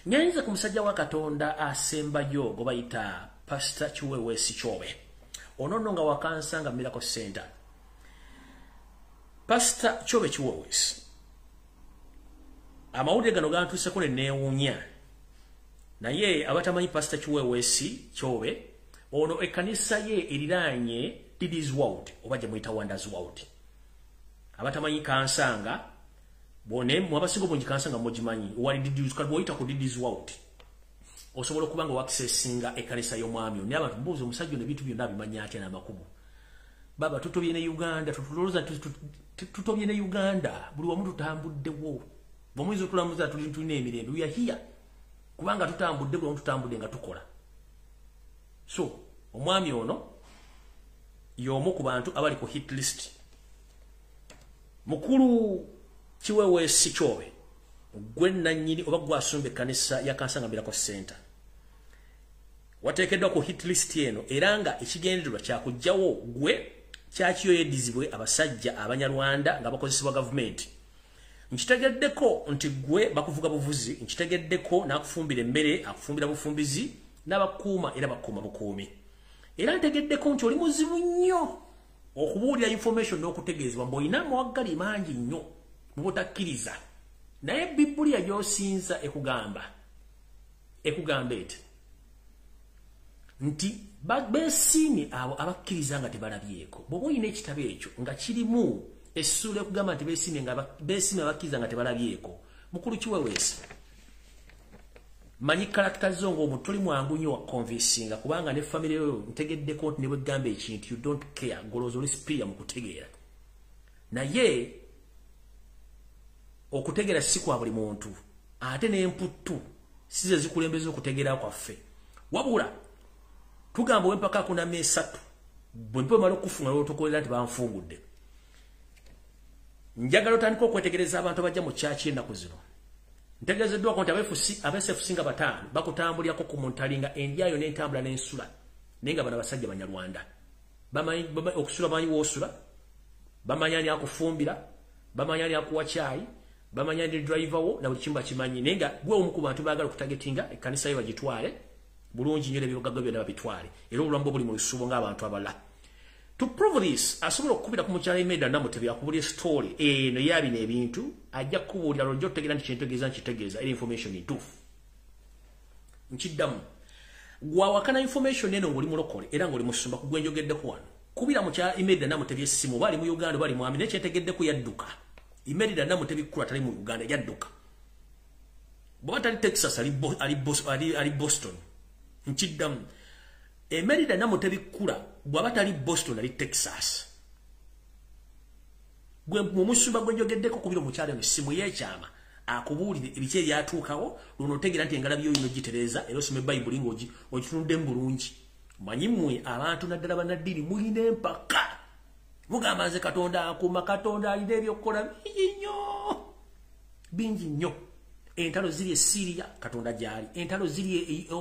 Ngenze ku musajja wa Katonda asembayo gwe bayita Pastor Chiwewe Sichobe. Ono nga wakansanga Miracle Center. Pastor Chiwewe amawulire gano gantuuseko ne neewuunya. Naye abatamanyi Pastor Chiwewe Sichobe ono ekkanisa ye eriraanye Diddy's World oba gye muyita Wonders World. Abatamanyi kansanga bone mwabasingo bungi kansanga mugimanyi wali Diddy's kalbo oyita ku Diddy's World. Osobola kubanga wakisesinga ekkanisa y'omwami ne abantu mbuuza omusajja ne bintu byonna bimanya atya n'amakubo. Baba tutobye ne Uganda tutulooza tutobye ne Uganda buli wamu tutambuddewo. Bomwizo tulamuza tulina emirembe we are here. Kubanga tutambudde buli wamu tutambudde nga tukola. So omwami ono y'omu ku bantu abali ku hit list. Mukulu Chiwewe Sichobe gwe nannyini oba gwasumba ekkanisa ya Kansanga Miracle Center wateekeddwa ku hit list eno era nga ekigendererwa kyakuggyawo gwe kyakiyoyedizibwe abasajja abanyarwanda nga bakozesebwa gavumenti. Nkitegeddeko nti gwe bakuvuga buvuzi, nkitegeddeko n'akufumbira emmere akufumbira bufumbizi n'abakuuma era bakuuma bukuumi. Era ntegeddeko nti oli muzibu nnyo okubuulira information n'okutegeezebwa mb'olina amawaggali mangi nnyo mu butakkiriza. Naye Biblia gy'osinza ekugamba eti nti beesiimye abo abakkiriza nga tebalabyeko. Bw'oba olina ekitabo ekyo nga kirimu essuula ekugamba nti beesiimye abakkiriza nga tebalabyeko, mukulu Chiwewe manyi karakita zo ng'omuntu toli mwangu nnyo wakonvinsinga kubanga ne family yo ntegeddeko nti ne bwe gamba ekintu you don't care ngolooza oli superior mu kutegeera. Naye okutegeera si kwa buli muntu ate n'emputtu si ze zikulembeza okutegeera kwaffe. Wabula tugamba wempaka akunamya esatu bwe mpa mala okufunga n'otokolera nti banfungudde. Njagala otandika okwetegereza abantu abajja mu kyaki ennaku zino. Ntegeezeddwako nti abeesefusi nga bataano bakutambulirako ku muntalinga endyayo n'entambula n'ensula naye nga bano abasajja Banyarwanda. Bamanyi okusula bamanyi woosula, bamanyi ani akufumbira, bamanyi ani akuwa caayi, bamanyi ani driver wo na buli kimu bakimanyi. Naye nga gwe omu ku bantu baagala okutagetinga ekkanisa ye bagitwale bulungi nnyo n'ebibogagga byonna babitwale era obulamu buli mu lusuubo ng'abantu abalala. To prove this, asobola okukubira ku mukyala Imelda Namutebi akubulira story eno yabino ebintu ajja kubuulira lwojja otegeera nti kintegeeza nkitegeeza era information ntuufu. Nkiddamu gwawakana information eno ng'oli mulokole era ng'oli musumba ku gwenjogeddeko wano. Kubira mukyala Imelda Namutebi essimu bali mu Uganda bali mwami naye kyetegeddeko yadduka. Imelda Namutebi kkula tali mu Uganda yadduka. Bw'aba tali Texas ali Boston. Nkiddamu Imelda Namutebi kkula bw'aba tali Boston ali Texas. Gwe mu musumba gwenjogeddeko kubira omukyala eno essimu y'ekyama akubuulire ebiki ebyatuukawo luno otegeera nti engalabi yo yino gitereeza era osoma Bayibuli ng'ogitunudde mu bulungi. Manyi mmwe abantu naddala bannaddiini mulina empaka. Mugamba nze Katonda akuuma, Katonda alina ebyokukola bingi nnyo. Entalo ziri e Syria Katonda gyali, entalo ziri e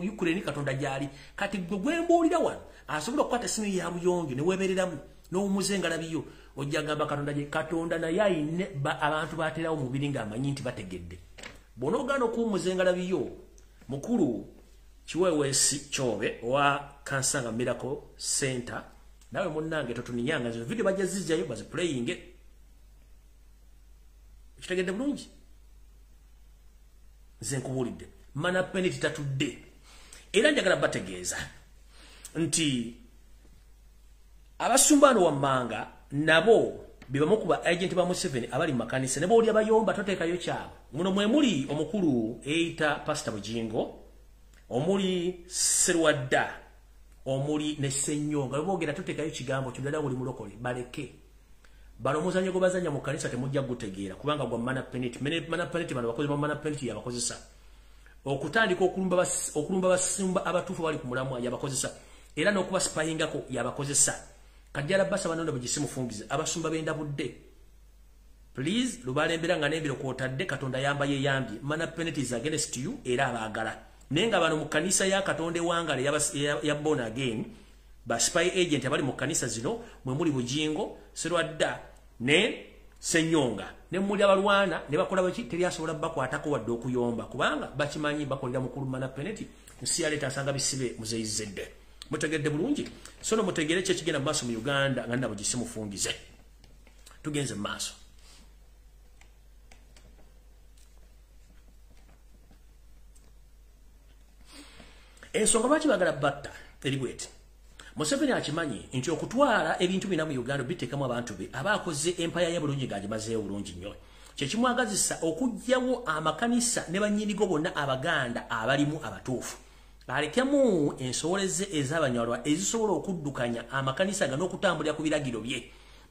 Ukraine Katonda gyali. Kati gwe gwembuulira wano asobola okukwata essimu ya buyonjo ne weebereramu n'owumuza engalabi yo ojja gamba Katonda je Katonda naye ayine abantu baterawo mubiri ng'amanyi nti bategedde bw'onogaana okuwummuza biyo mukulu Kiweweesi Kyobe wa Kansanga Miracle Center nawe munnange totuninyanga zo video bajja zijjayo bazi playing kitegedde bulungi nze nkubulidde mana penalty tatudde era njagala bategeeza nti abasumbano wammanga nabo bibamu kuba agent ba Museveni abali makanisa nebo oli abayomba toteekayo kyabo muno mwe muli omukulu eita Pastor Bujingo omuli Serwadda omuli ne Ssenyonga boogera toteekayo kigambo kyodala buli mulokole baleke bano muzanyo go bazanya mu kanisa temujja gutegeera kubanga gwa mana penalty bano bakozi ba mana penalty yabakozesa okutandika okulumba basumba abatufu bali ku mulamwa yabakozesa era n'okuba spyingako yabakozesa kajjala basa banono bugisimufungize abasumba benda budde please lubalembera nga nembiro kwotadde Katonda yamba yeyambye mana penalties against you era abaagala nenga bano mu kanisa ya Katonda wangale ya born again ba spy agent abali mu kanisa zino mwe muli Bujingo Serwadda ne Ssenyonga ne muli abalwana ne bakola baki teri asobola bakwatako wadde okuyomba kubanga bakimanyi bakolera mukulu mana penalty nsiyaleta asanga bisibe muzeyizedde mutegedde bulungi sono mutegere kye kigenda maaso mu Uganda nga nabo gisimufungize tugenze maaso ensonga baki bagala batta eribweti Museveni akimanyi nti okutwala ebintu bina mu Uganda biteekamu abantu be abakoze empaya ya bulungi gajimazeewo bulungi nnyo kye kimwagazisa okujjawo amakanisa ne bannyinigo bonna abaganda abalimu abatuufu alekemu ensowoleze ez'abanyalwa ezisobola okuddukanya amakanisa gano okutambulira ku biragiro bye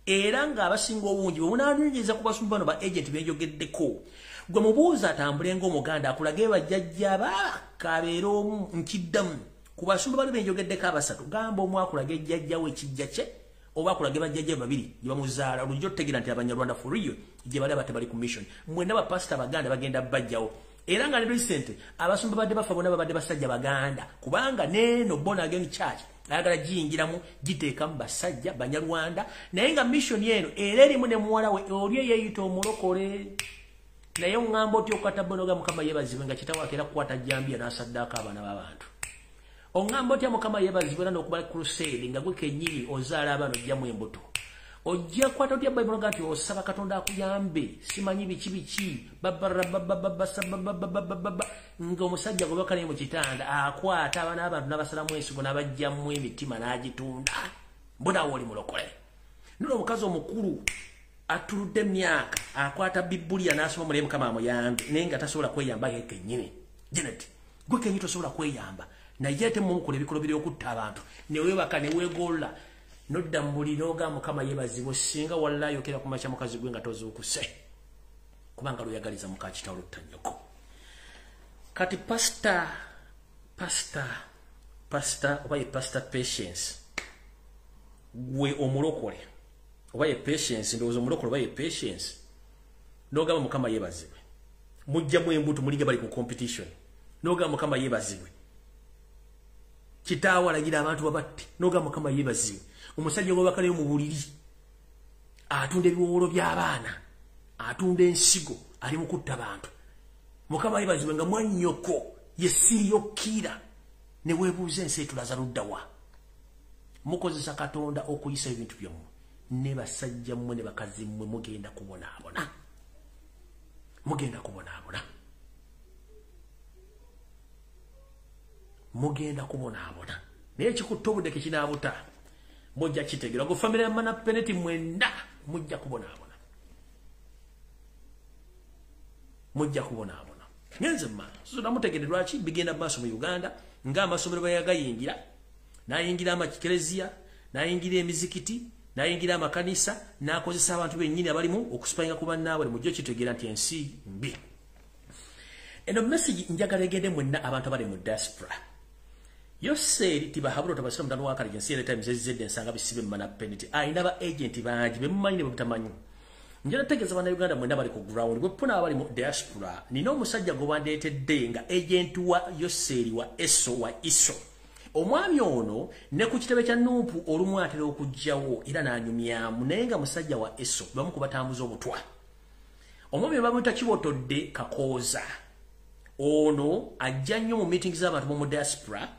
era ng'abasinga obungi bwe munaaniriza ku basumbano ba agent benjogeddeko gwe mubuuza atambule ng'omuganda akulage bajjajja kabeera omu nkiddamu ku basumba bali benjogeddeko abasatu gamba omu akulage ejjajjawe ekijja kye oba akulage bajjajja babiri gye bamuzaala olujja otutegeera nti abanyarwanda for real gye bali abatebali ku mission mwenna bapasita baganda bagenda bajjawo era nga ne recent abasumba badde bafa bonna babadde basajja baganda kubanga neno born again church ayagala giyingiramu giteekamu basajja banyarwanda naye nga mission yeno era erimu ne muwala we oli eyeyita omulokole naye oŋŋamba otya okukatabonoga Mukama yeebazibwe nga kitawakeera kukwata jjambiya n'asaddaako abaana b'abantu oŋŋamba otya Mukama yeebazibwe era n'okuba crusade nga gwe kennyini ozaala abaana ojjamu embuto ojja kwata otya Bayibuli nga nti osaba Katonda akuyambe simanyi biki ng'omusajja gwe bakale mu kitanda akwata abaana b'abantu n'abasalamu ensigo n'abajjamu emitima n'agitunda mbonaawo oli mulokole nno omukazi omukulu atuludde emyaka akwata Bibuliya n'asoma mulimu Mukama amuyambe naye nga tasobola kweyamba ye kennyini Janet gwe kennyini tosobola kweyamba naye ate mumukola ebikolo by'okutta abantu ne weebaka ne weegolola nodda mu buli n'ogamba Mukama yeebazibwe singa walla ayokera ku makya mukazi gwe nga tozuukuse kubanga luyagaliza muka kitalo ttanyoko kati pastor oba ye pastor Patience gwe omulokole oba ye Patience ndowooza omulokole oba ye Patience n'ogamba Mukama yeebazibwe mujjamu embuto muliga bali ku competition n'ogamba Mukama yeebazibwe kitaawo alagira abantu babatte n'ogamba Mukama yeebazibwe omusajja gwe bakaleyo mu buliri atunda ebiwowolo by'abaana atunda ensigo ali mu kutta bantu Mukama yeebazibwe nga mwannyoko ye siriyokkiira ne weebuuza ensi etulaza luddawa mukozesa Katonda okuyisa ebintu byammwe ne basajja mmwe ne bakazi mmwe mugenda kubonaabona mugenda kubonaabona naye ekikutta obudde kekinaabuta mujja kitegeera go family mana penalty mwenda mujja kubonaabona ngenze mma so namutegedde lwaki bigenda maaso mu Uganda ng'amasomero bayagayingira n'ayingira amakereziya n'ayingira emizikiti n'ayingira amakanisa n'akozesa abantu bennyini abalimu okusipayinga ku bannaabwe mujja kitegeera nti ensi mbi eno message njagala egende mwenna abantu abali mu diaspora Yoseri tibahaburo tabasira mutano wakali jensi ele times zedde nsanga bisibe mana penalty ayina ba agent bangi bemumanyi ne butamanyi njala tegeza bana Uganda mwenda bali ku ground bwe puna abali mu diaspora nino omusajja go bandeetedde nga agent wa Yoseri wa Iso omwami ono ne ku kitebe kya Nuupu olumu atera okujjawo era n'anyumyamu naye nga musajja wa Eso bamu kubatambuza obutwa. Omwami bamuyita Kibotodde Kakooza. Ono ajja nnyo mu meetings z'abantu mu diaspora.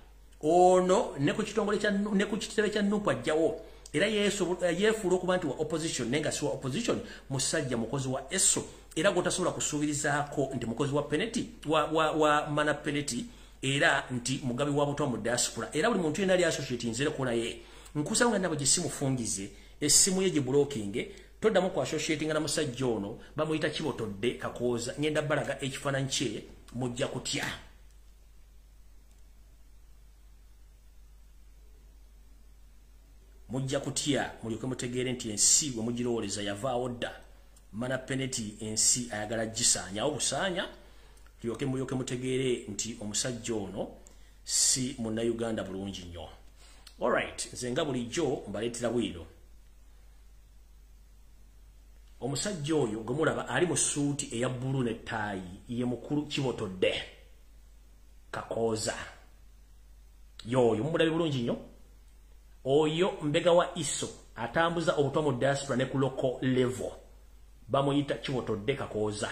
Ono ne ku kitongole kya ne ku kitebe kya Nuupu ajjawo era yeefuula okuba nti wa opposition nenga si wa opposition musajja mukozi wa Eso era gotasobola kusuubirizaako nti mukozi wa penalty wa mana penalty era nti mugabi wa butwa mu diaspora era buli muntu yenali associate nzere kuna ye nkusanga nabo gisimu fungize essimu ye blocking toddamu ku associating na musajja ono bamuyita Kibotodde Kakooza ngenda balaga ekifaananyi kye mujja kutya. Mujja kutya mulyoke mutegeere nti ensi bwe mugirowoleza yavaawo dda mana penalty ensi ayagala gisaanya obusaanya mulyoke mutegeere nti omusajja ono si munna Uganda bulungi nnyo. Alright, nze nga bulijjo mbaleetera bwiro. Omusajja oyo gwe mulaba ali mu suuti eya bbulu ne ttaayi ye mukulu Kibotodde Kakooza. Yoyo mumulabe bulungi nnyo. Oyo mbega wa Iso atambuza obutwa mu diaspora ne ku local level bamuyita Kibotodde Kakooza.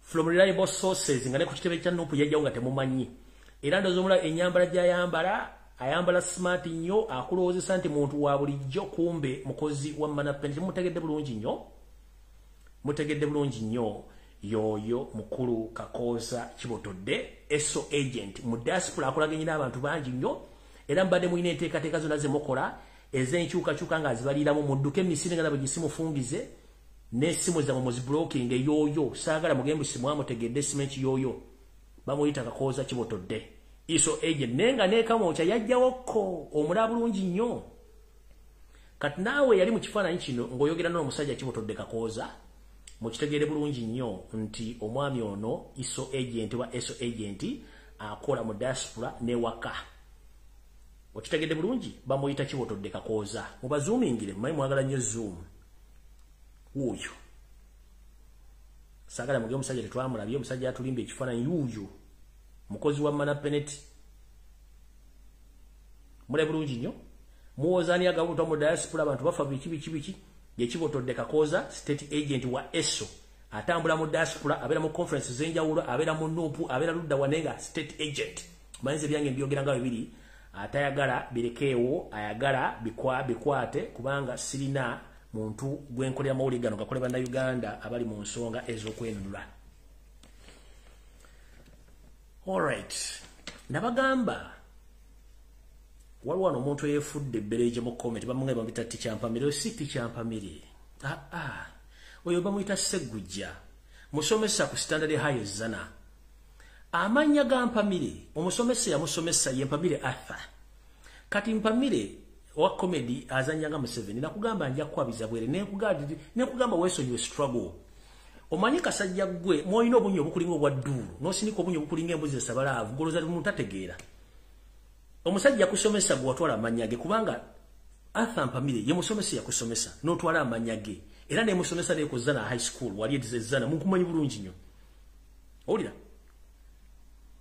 From reliable sources nga ne ku kitebe kya Nuupu yajjawo nga temumanyi era ndozomula enyambala gy'ayambala ayambala smart nnyo akulowoozesa nti muntu wa bulijjo kumbe mukozi wa mana penalty. Mutegedde bulungi nnyo, mutegedde bulungi nnyo. Yoyo mukulu Kakooza Kibotodde Eso agent mu diaspora akolaganye n'abantu bangi nnyo era mbadde mulina enteekateeka zonna ze mukola ez'enkyukakyuka nga azibaliramu mudduke emisiri nga nabo gisimufungize n'essimu zammwe muziblocking. Yoyo saagala mugembe simu amutegedde essimu yoyo bamuyita Kakooza Kibotodde Eso agent nenga nekamokya yajjawokko omulaba bulungi nnyo. Kati naawe yali mu kifaananyi kino ng'oyogera n'omusajja Kibotodde Kakooza mukitegeere bulungi nnyo nti omwami ono Eso agent wa Eso agent akola mu diaspora n'ewaka. Okitegedde bulungi bamuyita Kibotodde Kakooza. Mubazoomingire mmanyi mwagala nnyo zoom. Wuuyo saagala muge omusajja tetwamulabye omusajja atulimba ekifaananyi yuuyo mukozi wa mana penalty. Mulabe bulungi nnyo muwozaani agabutwa mu diaspora abantu bafa biki ye Kibotodde Kakooza state agent wa Eso atambula mu diaspora abeera mu conference z'enjawulo abeera mu Nuupu abeera ludda wanenga state agent. Mayinza byange mbyogera nga bibiri atayagala birekeewo ayagala bikwate kubanga sirina muntu gwenkolera mawulire gano gakole banda Uganda abali mu nsonga ez'okwenunula. Alright, nabagamba waliwo wano omuntu eyefudde ebbereje mu comment bamwe bamuyita Tikyampamire si Tikyampamire oyo bamuyita Ssegilinya musomesa ku standard high zana. Amanya ga Mpamire omusomesa yamusomesa ye Mpamire Arthur. Kati Mpamire wa comedy azanyanga mu 7 nakugamba nja kwabiza bwere nekugamba weso you struggle. Omanyi kasajja gwe moyino obunyo obukulinga obwa ddulu nosiniko obunyo obukulinga embuzi esabalaavu goloza muntu ategeera. Omusajja kusomesa gwe watwala amanyage kubanga Arthur Mpamire ye musomesa yakusomesa n'otwala amanyage era ne musomesa ne kuzana high school wali edizezana munkumanyi bulungi nnyo. Olira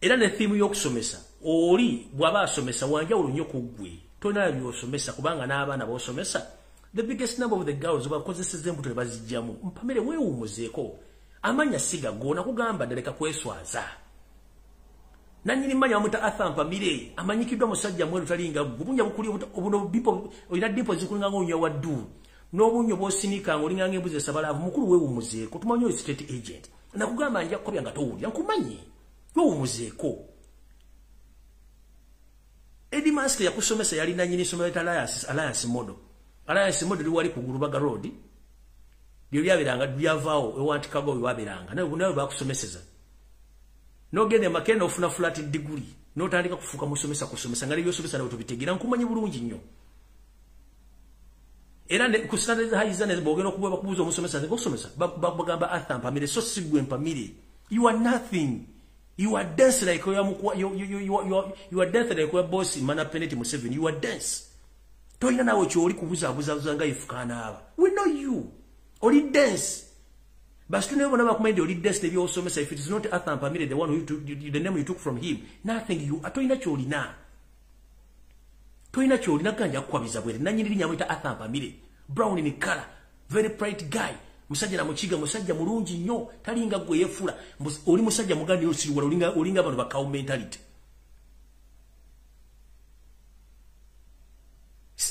era ne theme y'okusomesa oli bwaba asomesa wanjawulo nnyo ku ggwe tona byosomesa kubanga n'abaana b'osomesa the biggest number of the girls bakozeseza embuto bazijjamu. Mpamire weewumuzeeko amanya siga gona kugamba daleka kweswaza. Nanyini manya amuta Arthur Mpamire amanyikiddwa musajja mweru talinga bubunya bukuli obuno bipo oyina dipo zikulinga ng'onyo wa ddu n'obunyo bw'osinika ng'olinga ng'embuzi esabalaavu mukulu weewumuzeeko tumanyi oyo state agent nakugamba nja kukobya nga towulira nkumanyi weewumuzeeko. Eddie Mask yakusomesa yali nanyini isomero Alliance model. Alliance model liwali ku Gulubaga Road. Lyo lyabiranga lyavaawo ewantikagwa wabiranga. Nawe bakusomeseza. Nogende makeno ofuna flat degree. Notandika kufuka musomesa kusomesa ngali byosomesa na utubitegira nkumanyi bulungi nnyo. Era ne kusana haizana zibogera okubwa bakubuza omusomesa ngosomesa bagamba Arthur Mpamire so sigwe Mpamire. You are nothing. You are dense like you are dense like your boss mana penalty mu 7. You are dense. Toyina nawe kyoli kubuza nga ifukana aba. We know you. Oli dense. But you never bakumainde oli dense nebyo osomesa if it is not Arthur Mpamire the one who the name you took from him. Nothing you atoyina kyoli na. toyina kyolina ganja kukwabiza bwere nanyini nyamwita Athampamire brown in color very bright guy musajja na mukiga musajja mulungi nnyo talinga gwe yefula oli musajja mugandi osiriwala olinga abantu bakawo mentality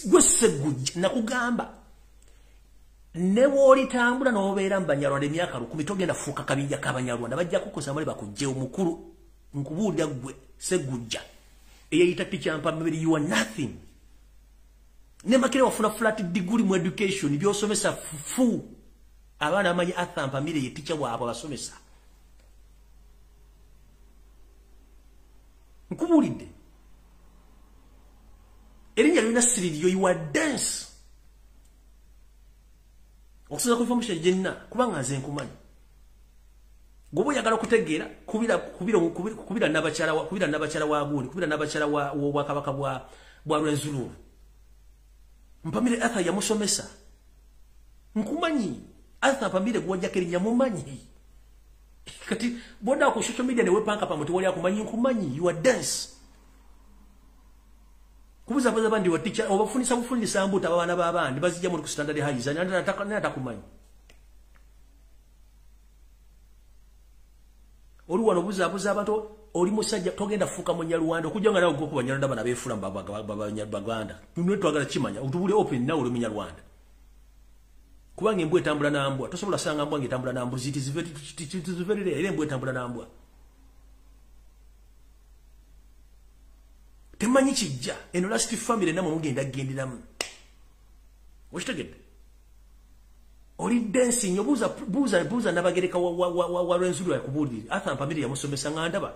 gwe Ssegujja nakugamba ne w'olitambula n'obeera mu Banyarwanda emyaka 10 togenda fuuka kabinja k'Abanyarwanda bajja kukosa mali bakujje omukulu nkubuulira gwe Ssegujja eyayita Ntyampamire you are nothing ne makire wafuna flat degree mu education byosomesa fu abana amanyi Athampamire ye teacher waabo basomesa nkubuulidde erinnya lina siririyo you are dense okusoza ku information jenna kubanga nze nkumanyi gobo yagala kutegeera kubira nabakyala wa gundi kubira nabakyala wa kabaka bwa Rwenzururu Mpamire Arthur yamusomesa nkumanyi Athampamire gwajja kerinya mumanyi kati boda ku social media ne wepanka pamote wali akumanyi nkumanyi you are dense kubuza bandi wa teacher obafunisa bufundisa mbuta abana babandi bazijja mu standard high zani natakumanyi oluwano buza abantu oli musajja togenda fuka mu Nyarwanda okujja nawo gwo Banyarwanda bana befula Baganda nunwe twagala kimanya utubule open nawo oli mu Nyarwanda kubanga embwe tambula nambwa tosobola sanga mbwa ngitambula nambwa ziveri ile embwe tambula nambwa temanyi kijja eno last family namwe mugenda genderamu okitegedde oli dancing buza nabagereka wa Rwenzururu yakubulira Athampamire yamusomesa ngandaba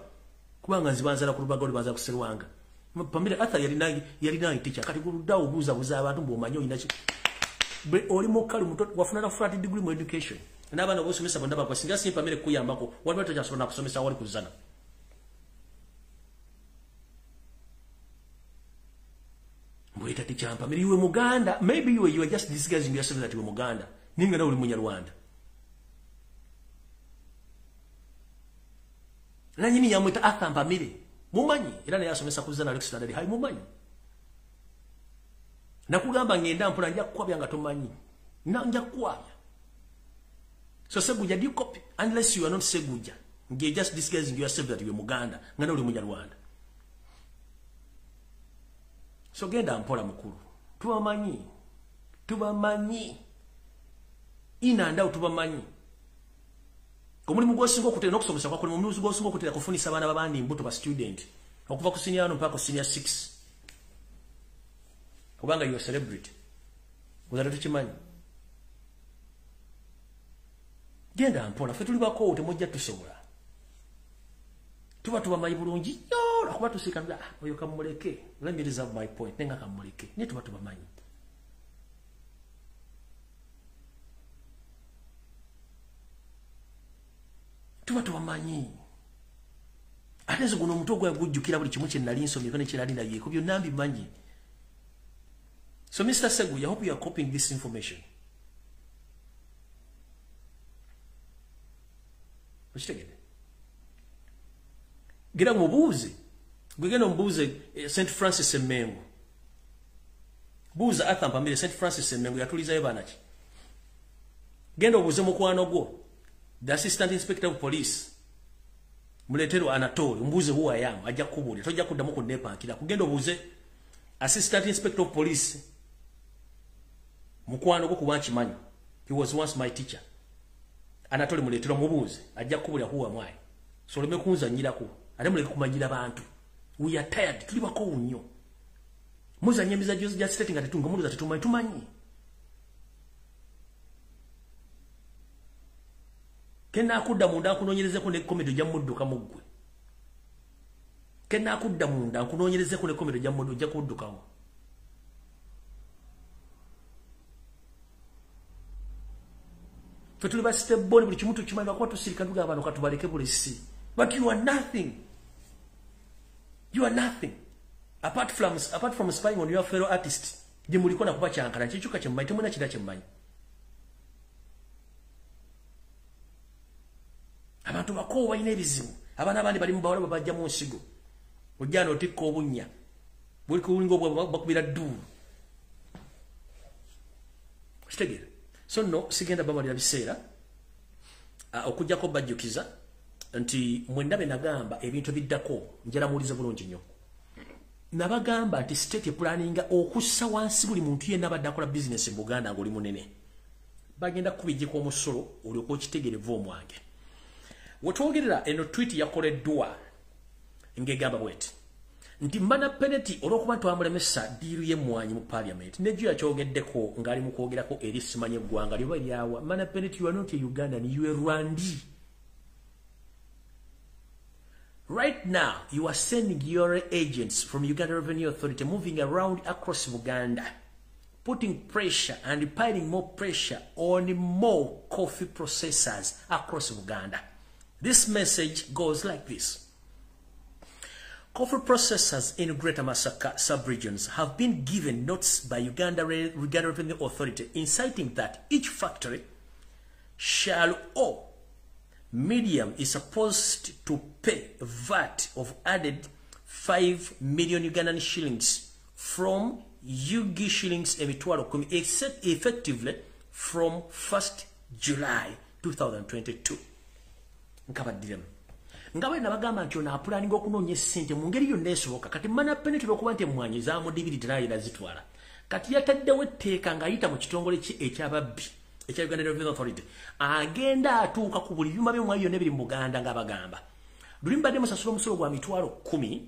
kubanga nzibanzala ku lubaga oli banza kuserwanga Mpamire Arthur yalina teacher kati guludawo buza abantu mbomanyo inachi oli mukali muto wafuna na flat degree mu education n'abana bosomesa bondaba kwa singa Mpamire kuyambako wali batajasona kusomesa wali kuzana mwita teacher Mpamire iwe Muganda maybe you are just disguising yourself that you are Muganda ninga na uli Munyarwanda na nyini yamwita Athampamire mumanyi era ne yasomesa kuzana Alex standard high mumanyi nakugamba ngenda mpula nja kwabya nga tomanyi nja kwabya so Ssegujja do you copy unless you are not Ssegujja you just disguising yourself that you are Muganda nga na uli Munyarwanda so genda mpola mukulu tubamanyi ina ndao tubamanyi komuli mugosingo kutera okusomesa kwa kuli mu mugosingo kutera kufunisa abana babandi mbuto ba student okuva ku senior 1 mpaka senior 6 kubanga you are celebrity uzala tukimanyi genda mpola fe tuli bako temujja tusobola tubamanyi bulungi yo akuba tusikanga oyo kamuleke let me reserve my point nenga kamuleke ne tubamanyi tubamanyi ateze guno mutogwa gujjukira buli kimu kye nali nsomye kone kye nali naye kubyo nambi manyi so Mr. Ssegujja I hope you are copying this information Ochitegede gira mubuze gwegeno mbuze St. Francis Emengo buza Athampamire St. Francis Emengo yatuliza ebanaki gendo obuze mukwano gwo the assistant inspector of police muletero Anatole mbuze huwa yamu ajja kubuli tojja kuddamu kunnepa kila kugendo obuze assistant inspector of police mukwano gwo kubanchi manyi he was once my teacher Anatole muletero mubuze ajja kubuli huwa mwai so leme kunza nyirako ate muleke kumanyira abantu we are tired tuli bako unyo muza nyemiza just stating ati tunga muza tumanyi kena akudda munda kunonyereze ko ne comedy ja mudduka mugwe kena akudda munda kunonyereze ko ne comedy ja muddu ja kuddukawo fetuli ba step boni buli kimuntu kimanya ko tusirika nduga abantu katubaleke polisi but you are nothing apart from spying on your fellow artist je muliko na kubacha ankara chichuka chemmanyi temuna kida chemmanyi abantu bako balina ebizibu abana abandi bali mu bawala babajja mu nsigo ojjana otikko obunya buli kulingo bakubira ddu kitegere so no sigenda bamalira biseera okujjako bajjukiza nti mwendabe nagamba ebintu biddako njala mulize bulungi nnyo nabagamba nti state planninga okussa wansi buli muntu yenna abadde akola business mu Buganda ng'oli munene bagenda kubijjiko omusolo olyoka okitegerevu omwange wetwogerera eno tweet yakoleddwa ng'egamba bweti nti mbana penalty olw'okuba nti wamulemesa diiru y'emmwanyi mu parliament nejjo yakyogeddeko ng'ali mu kwogerako eri simanye eggwanga lyoba lyawa mbana penalty you are not a Ugandan, you are Rwandi. Right now, you are sending your agents from Uganda Revenue Authority moving around across Uganda, putting pressure and piling more pressure on more coffee processors across Uganda. This message goes like this. Coffee processors in Greater Masaka sub-regions have been given notice by Uganda Revenue Authority inciting that each factory shall owe medium is supposed to pay a VAT of added 5 million Ugandan shillings from Yugi shillings emitwalo kumi effectively from 1st July 2022. Nkabaddiremu. Ngawe nabagamba nti ono apulaninga okunoonya ssente mu ngeri yonna esoboka kati mana penalty lw'okuba nti emmwanyi zaamudibiri teraayira zitwala. Kati yataddewo etteeka ng'ayita mu kitongole eky'ababbi ekya Uganda Revenue Authority agenda atuuka ku buli byuma by'emmwanyi byonna ebiri mu Buganda ng'abagamba. Luli mbadde musasula omusolo gwa mitwalo 10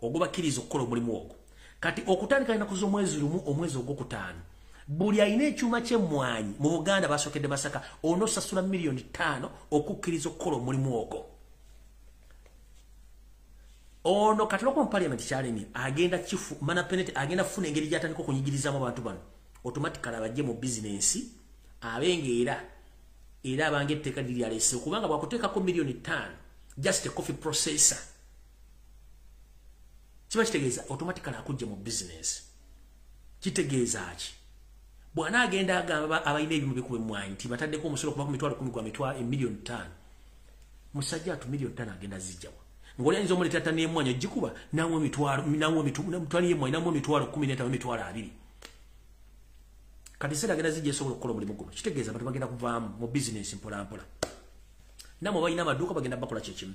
ogubakkiriza okukola omulimu ogwo. Kati okutandika ennaku z'omwezi lumu omwezi ogwokutaano buli alina ekyuma ky'emmwanyi mu Buganda basookedde Masaka onosasula miliyoni 5 okukkiriza okukola omulimu ogwo. Ono kati lw'okuba mu parliament kyalemye agenda chifu mana penalty agenda kufuna engeri gy'atandika okunyigirizamu abantu bano automatically abajje mu business abengeera era abange etteeka liri alese kubanga bwakuteekako miliyoni 5 just a coffee processor kiba kitegeeza automatically akujja mu business kitegeeza ki bwana agenda agamba abalina ebimu bikuba emmwanyi nti bataddeko omusolo kuva ku mitwalo 10 gwa mitwalo miliyoni 5 musajja atu miliyoni 5 agenda zijjawa ngoli ayinza omuleeta tani emmwanyi ogikuba namwe mitwalo y'emmwanyi namwe mitwalo 15 mitwalo 2 kati sera agenda zijja esobola okukola omulimu guno kitegeeza abantu bagenda kuvaamu mu business mpolampola namwe balina amaduuka bagenda bakola kyekimu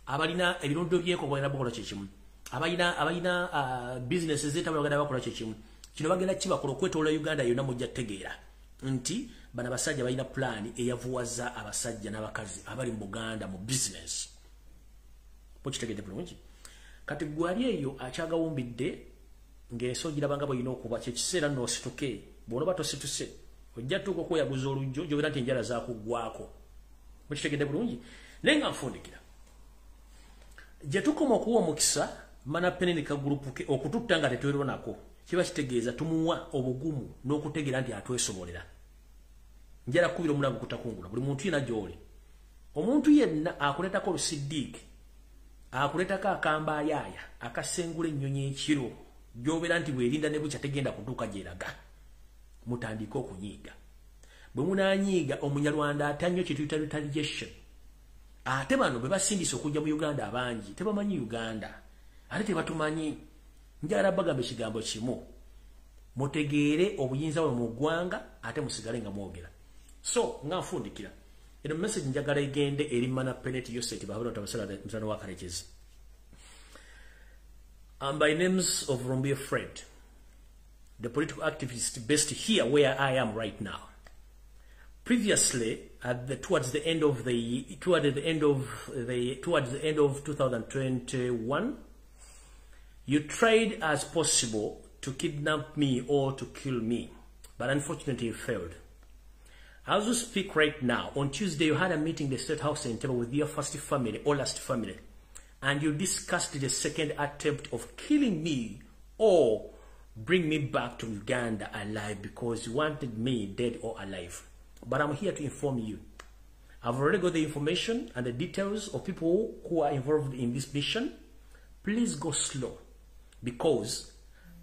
abalina ebirundo byeko bagenda bakola kyekimu abalina business zeetaba bagenda bakola kyekimu kino bagenda kibakola okwetoola Uganda yonna mujja tegeera nti bana basajja balina plan eyavuwaza abasajja n'abakazi abali mu Buganda mu business pochitegede bulungi kati gwali eyo akyagawumbidde ng'enso girabanga bw'olina okuba kyekiseera n'osituke bw'onoba tosituse ojja tuuka okweyaguza olujjo gy'obeera nti enjala zaakuggwako pochitegede bulungi naye nga nfundikira gye tukoma okuwa omukisa mana penenika gurupu ke okututta nga tetwerwa nako kiba kitegeeza tumuwa obugumu n'okutegeera nti atwesobolera njala kubira omulamu kutakungula buli muntu yena gy'oli omuntu yenna akuleetako olusiddiike akuleetako akambayaaya akasengula ennyonyi ekiro gy'obeera nti bwerinda ne bukya tegenda kutuuka gyeraga mutandike okunyiiga bwe munaanyiiga omunyarwanda atannyo kye tuyita retaliation ate bano bwe basindise okujja mu Uganda abangi tebamanyi Uganda ate tebatumanyi njala bagamba ekigambo kimu mutegeere obuyinza bwe mu ggwanga ate musigale nga mwogera so nga nfundikira eno message njagala igende eri mana penalty yoseti babona tabasala mzano wa Karekezi. By names of Lumbuye Fred, the political activist based here where I am right now. Previously, towards the end of 2021, you tried as possible to kidnap me or to kill me, but unfortunately you failed. As we speak right now, on Tuesday you had a meeting in the State House in Table with your first family or last family, and you discussed the second attempt of killing me or bring me back to Uganda alive because you wanted me dead or alive. But I'm here to inform you. I've already got the information and the details of people who are involved in this mission. Please go slow, because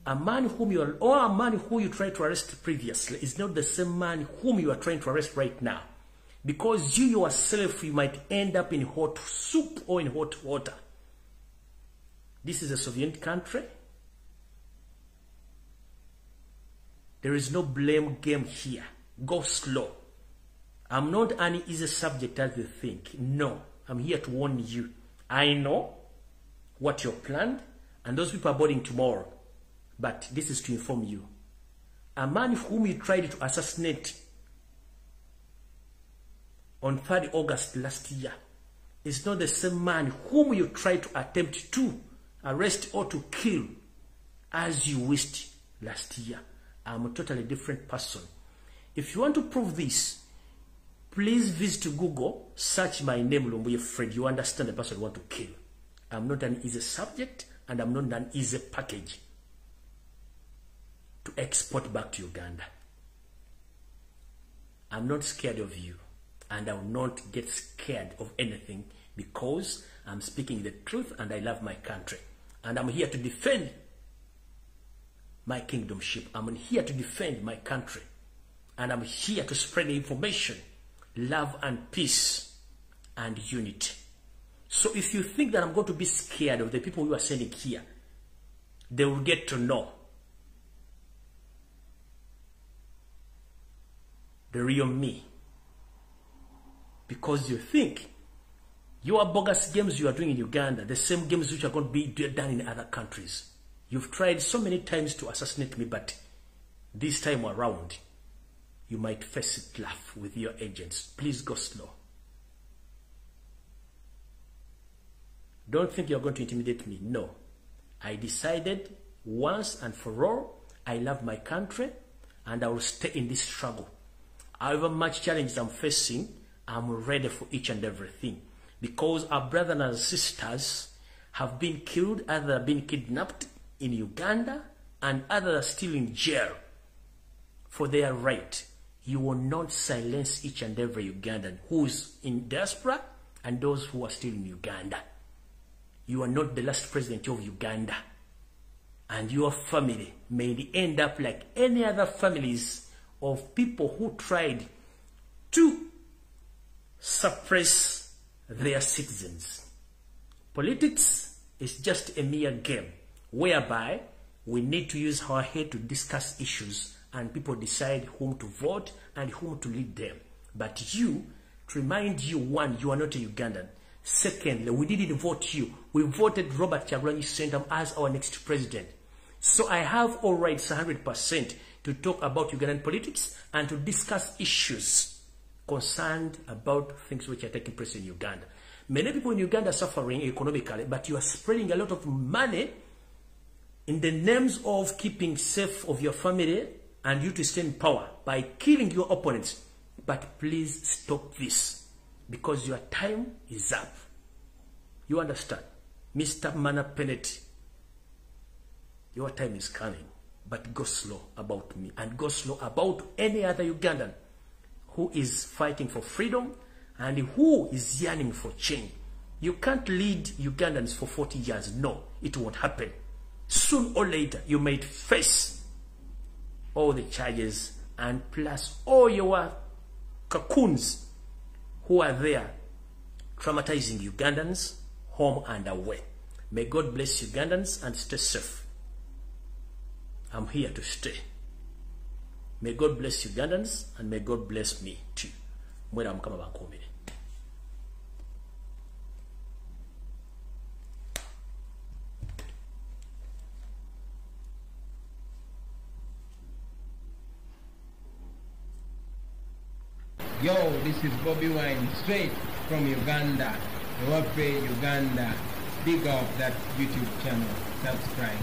a man whom you tried to arrest previously is not the same man whom you are trying to arrest right now. Because you yourself, you might end up in hot soup or in hot water. This is a Soviet country. There is no blame game here. Go slow. I'm not an easy subject as you think. No, I'm here to warn you. I know what you're planned, and those people are boarding tomorrow. But this is to inform you. A man whom you tried to assassinate on 3rd August last year is not the same man whom you tried to attempt to arrest or to kill as you wished last year. I'm a totally different person. If you want to prove this, please visit Google, search my name, Lumbuye Fred. You understand the person you want to kill. I'm not an easy subject, and I'm not an easy package to export back to Uganda. I'm not scared of you, and I will not get scared of anything because I'm speaking the truth and I love my country. And I'm here to defend my kingdomship. I'm here to defend my country. And I'm here to spread the information, love and peace and unity. So if you think that I'm going to be scared of the people you are sending here, they will get to know the real me. Because you think your bogus games you are doing in Uganda, the same games which are going to be done in other countries. You've tried so many times to assassinate me, but this time around, you might face it tough with your agents. Please go slow. Don't think you're going to intimidate me. No. I decided once and for all, I love my country and I will stay in this struggle. However much challenges I'm facing, I'm ready for each and everything. Because our brothers and sisters have been killed, others have been kidnapped in Uganda, and others are still in jail for their right. You will not silence each and every Ugandan who is in diaspora and those who are still in Uganda. You are not the last president of Uganda. And your family may end up like any other families of people who tried to suppress their citizens. Politics is just a mere game whereby we need to use our head to discuss issues and people decide whom to vote and whom to lead them. But you, to remind you, one, you are not a Ugandan. Secondly, we didn't vote you. We voted Robert Kyagulanyi Ssentamu as our next president. So I have all rights 100% to talk about Ugandan politics and to discuss issues concerned about things which are taking place in Uganda. Many people in Uganda are suffering economically, but you are spreading a lot of money in the names of keeping safe of your family and you to stay in power by killing your opponents. But please stop this, because your time is up. You understand? Mr. Mana Peneti, your time is coming, but go slow about me and go slow about any other Ugandan who is fighting for freedom and who is yearning for change. You can't lead Ugandans for 40 years. No, it won't happen. Soon or later, you might face all the charges and plus all your cocoons who are there traumatizing Ugandans home and away. May God bless Ugandans and stay safe. I'm here to stay. May God bless Ugandans and may God bless me too. Mwera mukama bankomere. Yo, this is Bobby Wine, straight from Uganda. Ewaffe, Uganda. Big up that YouTube channel. Subscribe.